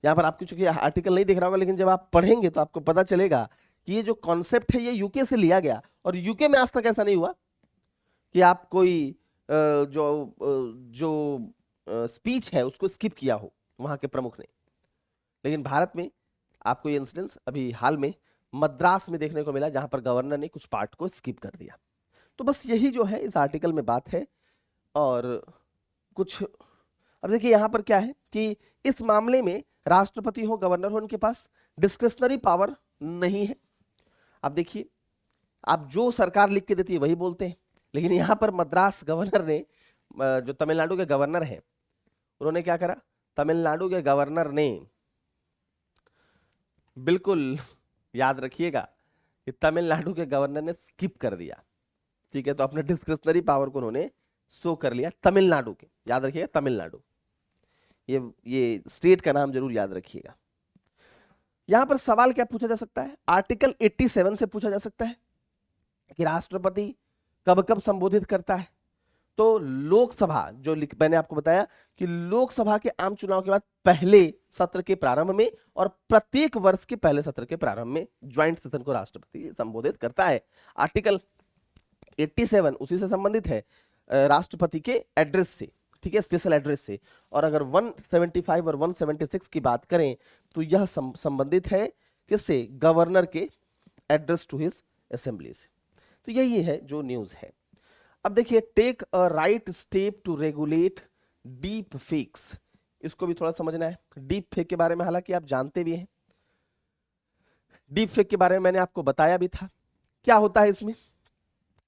यहां पर आपको चूंकि आर्टिकल नहीं दिख रहा होगा, लेकिन जब आप पढ़ेंगे तो आपको पता चलेगा कि ये जो कॉन्सेप्ट है ये यूके से लिया गया। और यूके में आज तक ऐसा नहीं हुआ कि आप कोई जो स्पीच है उसको स्किप किया हो वहां के प्रमुख ने। लेकिन भारत में आपको ये इंसिडेंस अभी हाल में मद्रास में देखने को मिला, जहां पर गवर्नर ने कुछ पार्ट को स्किप कर दिया। तो बस यही जो है इस आर्टिकल में बात है। और कुछ अब देखिए यहां पर क्या है कि इस मामले में राष्ट्रपति हो, गवर्नर हो, उनके पास डिस्क्रिशनरी पावर नहीं है। अब देखिए, आप जो सरकार लिख के देती है वही बोलते हैं। लेकिन यहां पर मद्रास गवर्नर ने, जो तमिलनाडु के गवर्नर हैं, उन्होंने क्या करा? तमिलनाडु के गवर्नर ने, बिल्कुल याद रखिएगा कि तमिलनाडु के गवर्नर ने स्किप कर दिया। ठीक है, तो अपने डिस्क्रिशनरी पावर को उन्होंने शो कर लिया तमिलनाडु के। याद रखिएगा तमिलनाडु, ये स्टेट का नाम जरूर याद रखिएगा। यहां पर सवाल क्या पूछा जा सकता है? आर्टिकल 87 से पूछा जा सकता है कि राष्ट्रपति कब कब संबोधित करता है। तो लोकसभा, जो मैंने आपको बताया कि लोकसभा के आम चुनाव के बाद पहले सत्र के प्रारंभ में और प्रत्येक वर्ष के पहले सत्र के प्रारंभ में ज्वाइंट सेशन को राष्ट्रपति संबोधित करता है। आर्टिकल 87 उसी से संबंधित है, राष्ट्रपति के एड्रेस से, ठीक है, स्पेशल एड्रेस से। और अगर 175 और 176 की बात करें तो यह संबंधित है किससे? गवर्नर के एड्रेस टू हिज असेंबली से। तो यही है जो न्यूज है। अब देखिए, take a right step to regulate deep fakes, इसको भी थोड़ा समझना है। डीप फेक के बारे में हालांकि आप जानते भी हैं, डीप फेक के बारे में मैंने आपको बताया भी था। क्या होता है इसमें?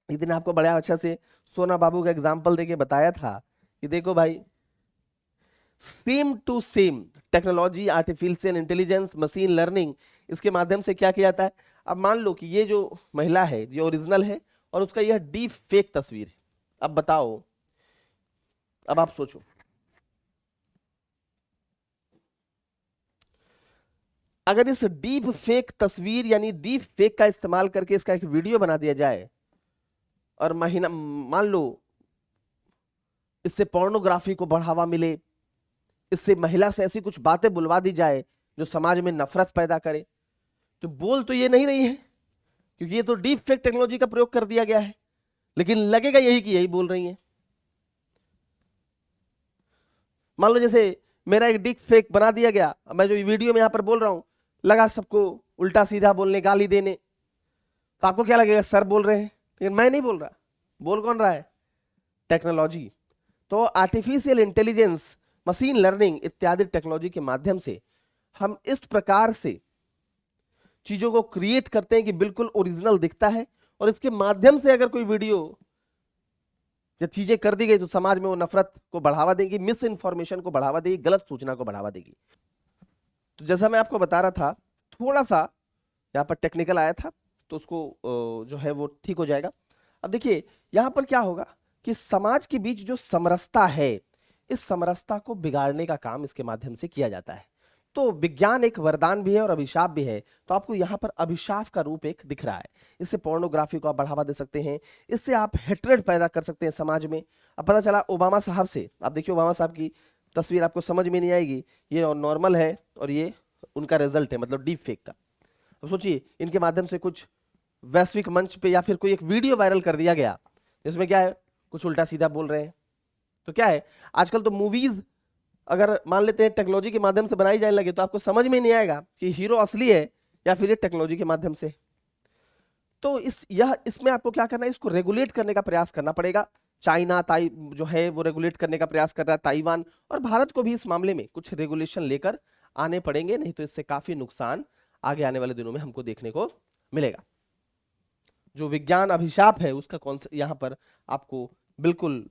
एक दिन आपको बड़ा अच्छा से सोना बाबू का एग्जाम्पल देके बताया था कि देखो भाई, same to same technology, artificial intelligence, machine learning, इसके माध्यम से क्या किया जाता है। अब मान लो कि ये जो महिला है ये ओरिजिनल है और उसका यह डीप फेक तस्वीर है। अब बताओ, अब आप सोचो, अगर इस डीप फेक तस्वीर यानी डीप फेक का इस्तेमाल करके इसका एक वीडियो बना दिया जाए और महीना, मान लो इससे पोर्नोग्राफी को बढ़ावा मिले, इससे महिला से ऐसी कुछ बातें बुलवा दी जाए जो समाज में नफरत पैदा करे, तो बोल तो ये नहीं रही है क्योंकि ये तो डीप फेक टेक्नोलॉजी का प्रयोग कर दिया गया है, लेकिन लगेगा यही कि यही बोल रही है। मान लो जैसे मेरा एक डीप फेक बना दिया गया, मैं जो वीडियो में यहां पर बोल रहा हूं, लगा सबको उल्टा सीधा बोलने, गाली देने, तो आपको क्या लगेगा? सर बोल रहे हैं, लेकिन मैं नहीं बोल रहा। बोल कौन रहा है? टेक्नोलॉजी। तो आर्टिफिशियल इंटेलिजेंस, मशीन लर्निंग इत्यादि टेक्नोलॉजी के माध्यम से हम इस प्रकार से चीजों को क्रिएट करते हैं कि बिल्कुल ओरिजिनल दिखता है, और इसके माध्यम से अगर कोई वीडियो या चीजें कर दी गई तो समाज में वो नफरत को बढ़ावा देगी, मिस इन्फॉर्मेशन को बढ़ावा देगी, गलत सूचना को बढ़ावा देगी। तो जैसा मैं आपको बता रहा था, थोड़ा सा यहाँ पर टेक्निकल आया था तो उसको जो है वो ठीक हो जाएगा। अब देखिए यहां पर क्या होगा कि समाज के बीच जो समरसता है, इस समरसता को बिगाड़ने का काम इसके माध्यम से किया जाता है। तो विज्ञान एक वरदान भी है और अभिशाप भी है। तो आपको यहाँ पर अभिशाप का रूप एक दिख रहा है। इससे पोर्नोग्राफी को आप बढ़ावा दे सकते हैं, इससे आप हेट्रेड पैदा कर सकते हैं समाज में। अब पता चला ओबामा साहब से, आप देखिए ओबामा साहब की तस्वीर आपको समझ में नहीं आएगी, ये नॉर्मल है और ये उनका रिजल्ट है, मतलब डीप फेक का। अब सोचिए इनके माध्यम से कुछ वैश्विक मंच पे या फिर कोई एक वीडियो वायरल कर दिया गया जिसमें क्या है, कुछ उल्टा सीधा बोल रहे हैं, तो क्या है, आजकल तो मूवीज अगर मान लेते हैं टेक्नोलॉजी के माध्यम से बनाई जाने लगे तो आपको समझ में नहीं आएगा कि हीरो असली है या फिर ये टेक्नोलॉजी के माध्यम से। तो इसमें आपको क्या करना है, इसको रेगुलेट करने का प्रयास करना पड़ेगा। चाइना ताई जो है वो रेगुलेट करने का प्रयास कर रहा है, ताइवान, और भारत को भी इस मामले में कुछ रेगुलेशन लेकर आने पड़ेंगे, नहीं तो इससे काफी नुकसान आगे आने वाले दिनों में हमको देखने को मिलेगा। जो विज्ञान अभिशाप है उसका कौन सा यहां पर आपको बिल्कुल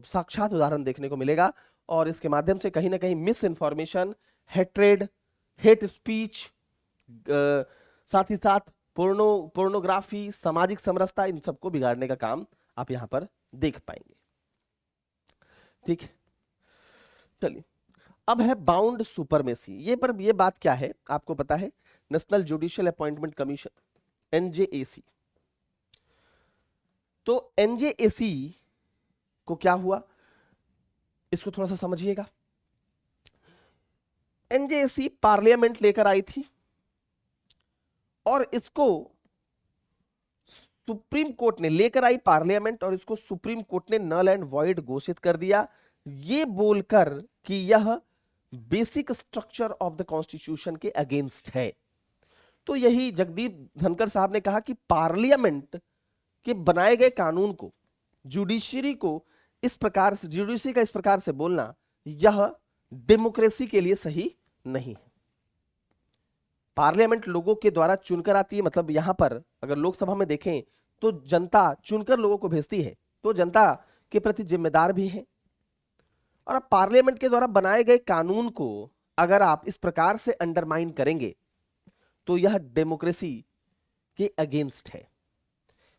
साक्षात उदाहरण देखने को मिलेगा, और इसके माध्यम से कहीं ना कहीं miss information, hatred, hate speech, साथ ही साथ पोर्नोग्राफी, सामाजिक समरसता, इन सबको बिगाड़ने का काम आप यहां पर देख पाएंगे। ठीक है, चलिए अब है बाउंड सुपरमेसी। ये बात क्या है आपको पता है, national judicial appointment commission, NJAC. तो एनजेएसी को क्या हुआ, इसको थोड़ा सा समझिएगा। एनजेएसी पार्लियामेंट लेकर आई थी और इसको सुप्रीम कोर्ट ने लेकर आई पार्लियामेंट, और इसको सुप्रीम कोर्ट ने नल एंड वॉइड घोषित कर दिया, ये बोलकर कि यह basic structure of the constitution के अगेंस्ट है। तो यही जगदीप धनखड़ साहब ने कहा कि पार्लियामेंट के बनाए गए कानून को, जुडिशरी को इस प्रकार से, जुडिशरी का इस प्रकार से बोलना, यह डेमोक्रेसी के लिए सही नहीं है। पार्लियामेंट लोगों के द्वारा चुनकर आती है, मतलब यहां पर अगर लोकसभा में देखें तो जनता चुनकर लोगों को भेजती है, तो जनता के प्रति जिम्मेदार भी है। और अब पार्लियामेंट के द्वारा बनाए गए कानून को अगर आप इस प्रकार से अंडरमाइन करेंगे तो यह डेमोक्रेसी के अगेंस्ट है।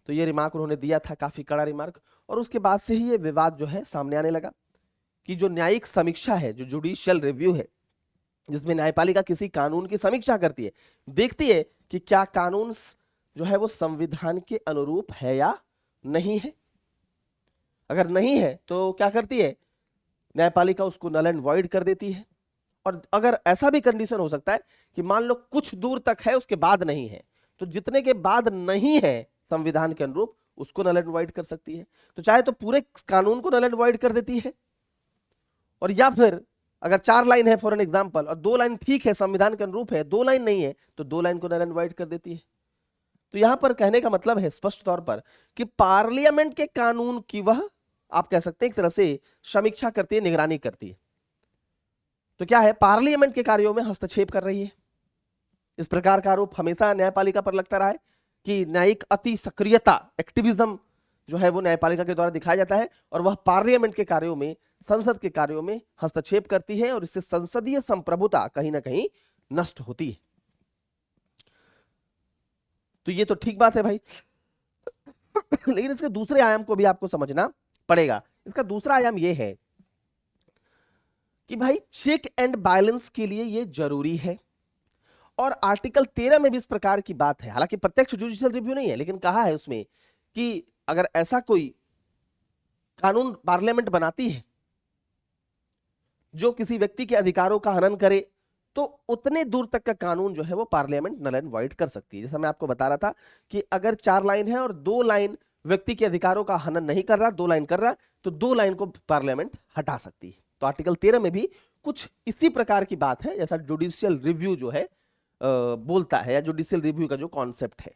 तो यह रिमार्क उन्होंने दिया था, काफी कड़ा रिमार्क, और उसके बाद से ही यह विवाद जो है सामने आने लगा कि जो न्यायिक समीक्षा है, जो जुडिशियल रिव्यू है, जिसमें न्यायपालिका किसी कानून की समीक्षा करती है, देखती है कि क्या कानून जो है वो संविधान के अनुरूप है या नहीं है। अगर नहीं है तो क्या करती है न्यायपालिका, उसको नल एंड वॉइड कर देती है। और अगर ऐसा भी कंडीशन हो सकता है कि मान लो कुछ दूर तक है उसके बाद नहीं है, तो जितने के बाद नहीं है संविधान के अनुरूप उसको नल एंड वॉइड कर सकती है। तो चाहे तो पूरे कानून को नल एंड वॉइड कर देती है, और या फिर अगर 4 लाइन है फॉर एन एग्जांपल और 2 लाइन ठीक है संविधान के अनुरूप है, 2 लाइन नहीं है तो 2 लाइन को नल एंड वॉइड कर देती है। तो यहां पर कहने का मतलब है स्पष्ट तौर पर कि पार्लियामेंट के कानून की वह आप कह सकते हैं एक तरह से समीक्षा करती है, निगरानी करती है। तो क्या है, पार्लियामेंट के कार्यों में हस्तक्षेप कर रही है। इस प्रकार का आरोप हमेशा न्यायपालिका पर लगता रहा है कि न्यायिक अति सक्रियता, एक्टिविज्म जो है वो न्यायपालिका के द्वारा दिखाया जाता है, और वह पार्लियामेंट के कार्यों में, संसद के कार्यों में हस्तक्षेप करती है, और इससे संसदीय संप्रभुता कहीं ना कहीं नष्ट होती है। तो ये तो ठीक बात है भाई, लेकिन इसके दूसरे आयाम को भी आपको समझना पड़ेगा। इसका दूसरा आयाम यह है कि भाई चेक एंड बैलेंस के लिए यह जरूरी है, और आर्टिकल 13 में भी इस प्रकार की बात है। हालांकि प्रत्यक्ष जुडिशियल रिव्यू नहीं है, लेकिन कहा है उसमें कि अगर ऐसा कोई कानून पार्लियामेंट बनाती है जो किसी व्यक्ति के अधिकारों का हनन करे, तो उतने दूर तक का कानून जो है वो पार्लियामेंट नल एंड वॉइड कर सकती है। जैसा मैं आपको बता रहा था कि अगर 4 लाइन है और 2 लाइन व्यक्ति के अधिकारों का हनन नहीं कर रहा, 2 लाइन कर रहा, तो 2 लाइन को पार्लियामेंट हटा सकती है। तो आर्टिकल 13 में भी कुछ इसी प्रकार की बात है, जैसा जुडिशियल रिव्यू जो है बोलता है, या जुडिशियल रिव्यू का जो कॉन्सेप्ट है।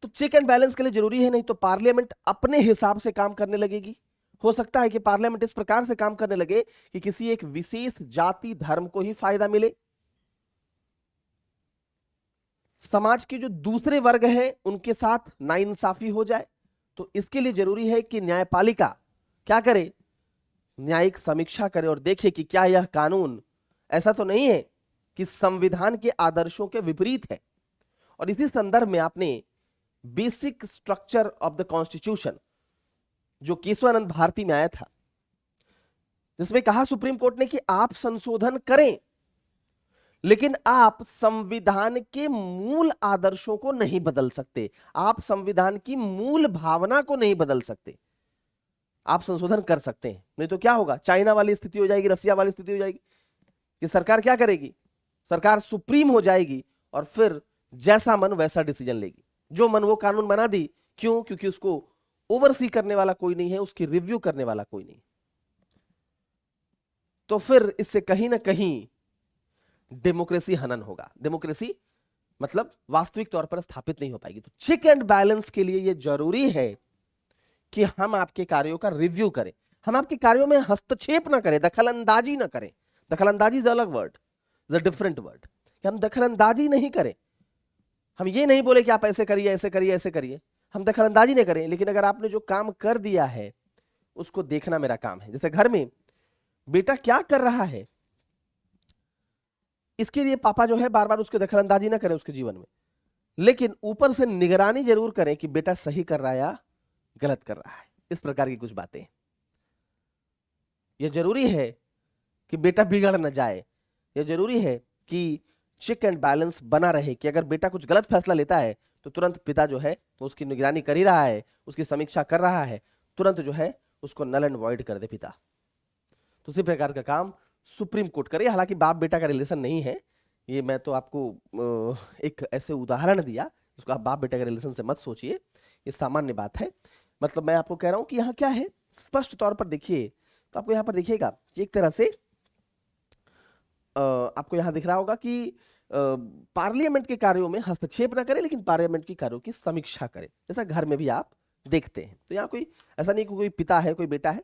तो चेक एंड बैलेंस के लिए जरूरी है, नहीं तो पार्लियामेंट अपने हिसाब से काम करने लगेगी। हो सकता है कि पार्लियामेंट इस प्रकार से काम करने लगे कि किसी एक विशेष जाति धर्म को ही फायदा मिले, समाज के जो दूसरे वर्ग हैं उनके साथ नाइंसाफी हो जाए। तो इसके लिए जरूरी है कि न्यायपालिका क्या करे, न्यायिक समीक्षा करे और देखे कि क्या यह कानून ऐसा तो नहीं है कि संविधान के आदर्शों के विपरीत है। और इसी संदर्भ में आपने basic structure of the constitution जो केशवानंद भारती में आया था, जिसमें कहा सुप्रीम कोर्ट ने कि आप संशोधन करें, लेकिन आप संविधान के मूल आदर्शों को नहीं बदल सकते, आप संविधान की मूल भावना को नहीं बदल सकते। आप संशोधन कर सकते हैं, नहीं तो क्या होगा, चाइना वाली स्थिति हो जाएगी, रसिया वाली स्थिति हो जाएगी कि सरकार क्या करेगी, सरकार सुप्रीम हो जाएगी और फिर जैसा मन वैसा डिसीजन लेगी, जो मन वो कानून बना दी। क्यों? क्योंकि उसको ओवरसी करने वाला कोई नहीं है, उसकी रिव्यू करने वाला कोई नहीं। तो फिर इससे कहीं ना कहीं डेमोक्रेसी हनन होगा। डेमोक्रेसी मतलब वास्तविक तौर पर स्थापित नहीं हो पाएगी। तो चेक एंड बैलेंस के लिए यह जरूरी है कि हम आपके कार्यों का रिव्यू करें, हम आपके कार्यों में हस्तक्षेप ना करें, दखलंदाजी ना करें। दखलंदाजी इज अलग word, is a different word, कि हम दखलंदाजी नहीं करें। हम ये नहीं बोले कि आप ऐसे करिए ऐसे करिए ऐसे करिए, हम दखलंदाजी नहीं करें। लेकिन अगर आपने जो काम कर दिया है उसको देखना मेरा काम है। जैसे घर में बेटा क्या कर रहा है, इसके लिए पापा जो है बार बार उसकी दखलंदाजी ना करें उसके जीवन में, लेकिन ऊपर से निगरानी जरूर करें कि बेटा सही कर रहा है या गलत कर रहा है। इस प्रकार की कुछ बातें। यह जरूरी है कि बेटा बिगड़ न जाए, यह जरूरी है कि चेक एंड बैलेंस बना रहे, कि अगर बेटा कुछ गलत फैसला लेता है तो तुरंत पिता जो है वो उसकी निगरानी कर ही रहा है, उसकी समीक्षा कर रहा है, तुरंत जो है उसको नल एंड वॉइड कर दे पिता। तो उसी प्रकार का काम सुप्रीम कोर्ट करे। हालांकि बाप बेटा का रिलेशन नहीं है, ये मैं तो आपको एक ऐसे उदाहरण दिया, इसको आप बाप बेटा के रिलेशन से मत सोचिए, ये सामान्य बात है। मतलब मैं आपको कह रहा हूं कि यहाँ क्या है, स्पष्ट तौर पर देखिए। तो आपको यहाँ पर देखिएगा कि एक तरह से आपको यहाँ दिख रहा होगा कि पार्लियामेंट के कार्यों में हस्तक्षेप ना करें, लेकिन पार्लियामेंट के कार्यों की समीक्षा करें, जैसा घर में भी आप देखते हैं। तो यहाँ कोई ऐसा नहीं कि कोई पिता है कोई बेटा है,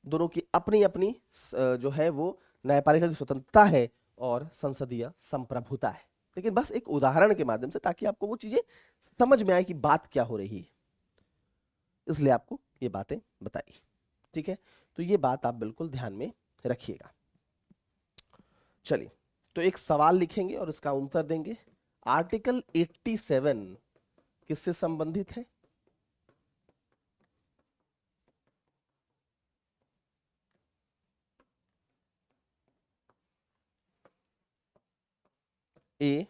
दोनों की अपनी अपनी जो है वो न्यायपालिका की स्वतंत्रता है और संसदीय संप्रभुता है। लेकिन बस एक उदाहरण के माध्यम से, ताकि आपको वो चीजें समझ में आए कि बात क्या हो रही है, इसलिए आपको ये बातें बताई। ठीक है, तो ये बात आप बिल्कुल ध्यान में रखिएगा। चलिए, तो एक सवाल लिखेंगे और इसका उत्तर देंगे। आर्टिकल 87 किससे संबंधित है? ए,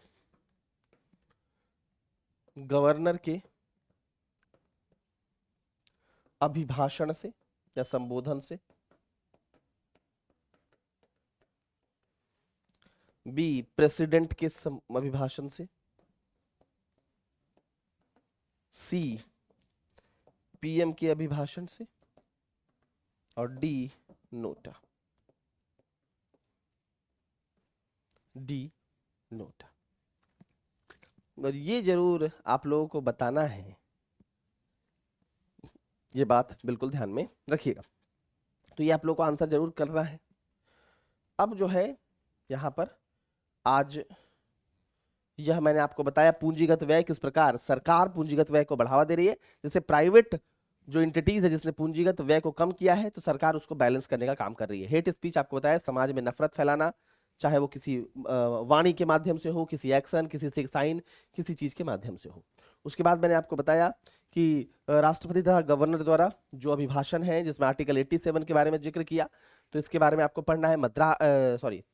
गवर्नर के अभिभाषण से या संबोधन से। बी, प्रेसिडेंट के अभिभाषण से। सी, पीएम के अभिभाषण से। और डी, नोटा। D, NOTA. और ये जरूर आप लोगों को बताना है, ये बात बिल्कुल ध्यान में रखिएगा। तो ये आप लोगों को आंसर जरूर करना है। अब जो है यहां पर आज यह मैंने आपको बताया पूंजीगत व्यय किस प्रकार सरकार पूंजीगत व्यय को बढ़ावा दे रही है। जैसे प्राइवेट जो एंटिटीज है जिसने पूंजीगत व्यय को कम किया है, तो सरकार उसको बैलेंस करने का काम कर रही है। हेट स्पीच आपको बताया, समाज में नफरत फैलाना, चाहे वो किसी वाणी के माध्यम से हो, किसी एक्शन, किसी साइन, किसी चीज के माध्यम से हो। उसके बाद मैंने आपको बताया कि राष्ट्रपति तथा गवर्नर द्वारा जो अभिभाषण है, जिसमें आर्टिकल 87 के बारे में जिक्र किया, तो इसके बारे में आपको पढ़ना है।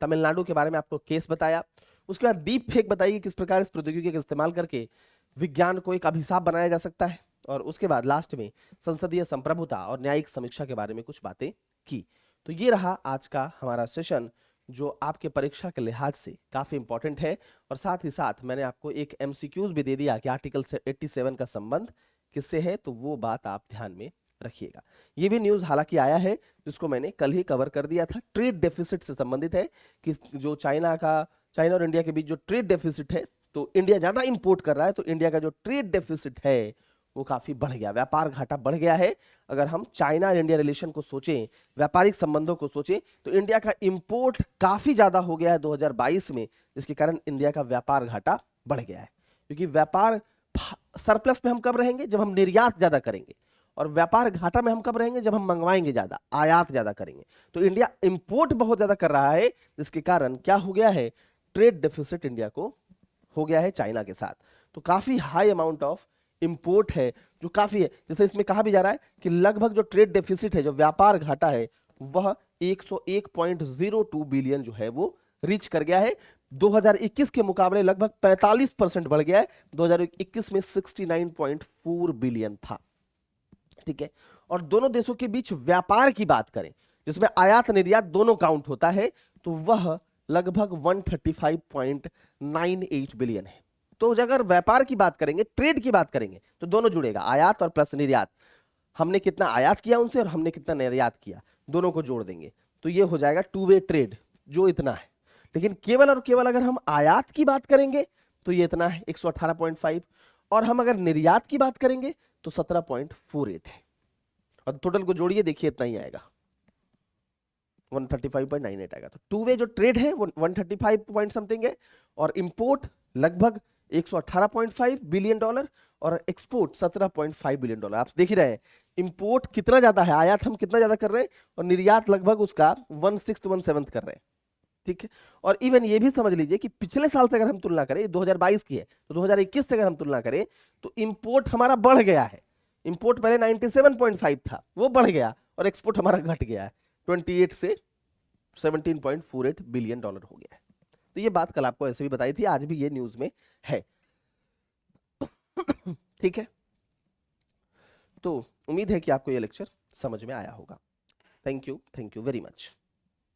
तमिलनाडु के बारे में आपको केस बताया। उसके बाद डीप फेक बताइए किस प्रकार इस प्रौद्योगिकी का इस्तेमाल करके विज्ञान को एक अभिशाप बनाया जा सकता है। और उसके बाद लास्ट में संसदीय संप्रभुता और न्यायिक समीक्षा के बारे में कुछ बातें की। तो ये रहा आज का हमारा सेशन, जो आपके परीक्षा के लिहाज से काफी इंपॉर्टेंट है। और साथ ही साथ मैंने आपको एक एमसीक्यूज भी दे दिया कि आर्टिकल 87 का संबंध किससे है, तो वो बात आप ध्यान में रखिएगा। ये भी न्यूज हालांकि आया है जिसको मैंने कल ही कवर कर दिया था, ट्रेड डेफिसिट से संबंधित है कि जो चाइना और इंडिया के बीच जो ट्रेड डेफिसिट है, तो इंडिया ज्यादा इंपोर्ट कर रहा है, तो इंडिया का जो ट्रेड डेफिसिट है वो काफी बढ़ गया, व्यापार घाटा बढ़ गया है। अगर हम चाइना और इंडिया रिलेशन को सोचें, व्यापारिक संबंधों को सोचें, तो इंडिया का इंपोर्ट काफी ज्यादा हो गया है 2022 में, जिसके कारण इंडिया का व्यापार घाटा बढ़ गया है। क्योंकि व्यापार सरप्लस में हम कब रहेंगे, जब हम निर्यात ज्यादा करेंगे, और व्यापार घाटा में हम कब रहेंगे, जब हम मंगवाएंगे ज्यादा, आयात ज्यादा करेंगे। तो इंडिया इंपोर्ट बहुत ज्यादा कर रहा है, जिसके कारण क्या हो गया है, ट्रेड डेफिसिट इंडिया को हो गया है चाइना के साथ। तो काफी हाई अमाउंट ऑफ इंपोर्ट है, जो काफी है। जैसे इसमें कहा भी जा रहा है कि लगभग जो ट्रेड डेफिसिट है, जो व्यापार घाटा है, वह 101.02 बिलियन जो है वो रीच कर गया है। 2021 के मुकाबले लगभग 45% बढ़ गया है। 2021 में 69.4 बिलियन था। ठीक है, और दोनों देशों के बीच व्यापार की बात करें, जिसमें आयात निर्यात दोनों काउंट होता है, तो वह लगभग 135.98 बिलियन है। तो अगर व्यापार की बात करेंगे, ट्रेड की बात करेंगे, तो दोनों जुड़ेगा, आयात और प्लस निर्यात। हमने कितना आयात किया उनसे और हमने कितना निर्यात किया, दोनों को जोड़ देंगे तो ये हो जाएगा टू वे ट्रेड, जो इतना है। लेकिन केवल और केवल अगर हम आयात की बात करेंगे तो ये इतना है 118.5, और हम अगर निर्यात की बात करेंगे तो 17.48 है, और टोटल को जोड़िए देखिए इतना ही आएगा, 135.98 आएगा। तो टू वे जो ट्रेड है वो 135 पॉइंट समथिंग है, और इंपोर्ट लगभग 118.5 बिलियन डॉलर और एक्सपोर्ट 17.5 बिलियन डॉलर। आप देख ही रहे हैं इंपोर्ट कितना ज्यादा है, आयात हम कितना ज्यादा कर रहे हैं, और निर्यात लगभग उसका 1/6 1/7 कर रहे हैं, ठीक है। और इवन ये भी समझ लीजिए कि पिछले साल से अगर हम तुलना करें, 2022 की है, तो 2021 से अगर हम तुलना करें तो इंपोर्ट हमारा बढ़ गया है। इंपोर्ट पहले 97.5 था, वो बढ़ गया, और एक्सपोर्ट हमारा घट गया है, 28 से 17.48 बिलियन डॉलर हो गया है। तो ये बात कल आपको ऐसे भी बताई थी, आज भी ये न्यूज में है, ठीक है। तो उम्मीद है कि आपको ये लेक्चर समझ में आया होगा। Thank you very much.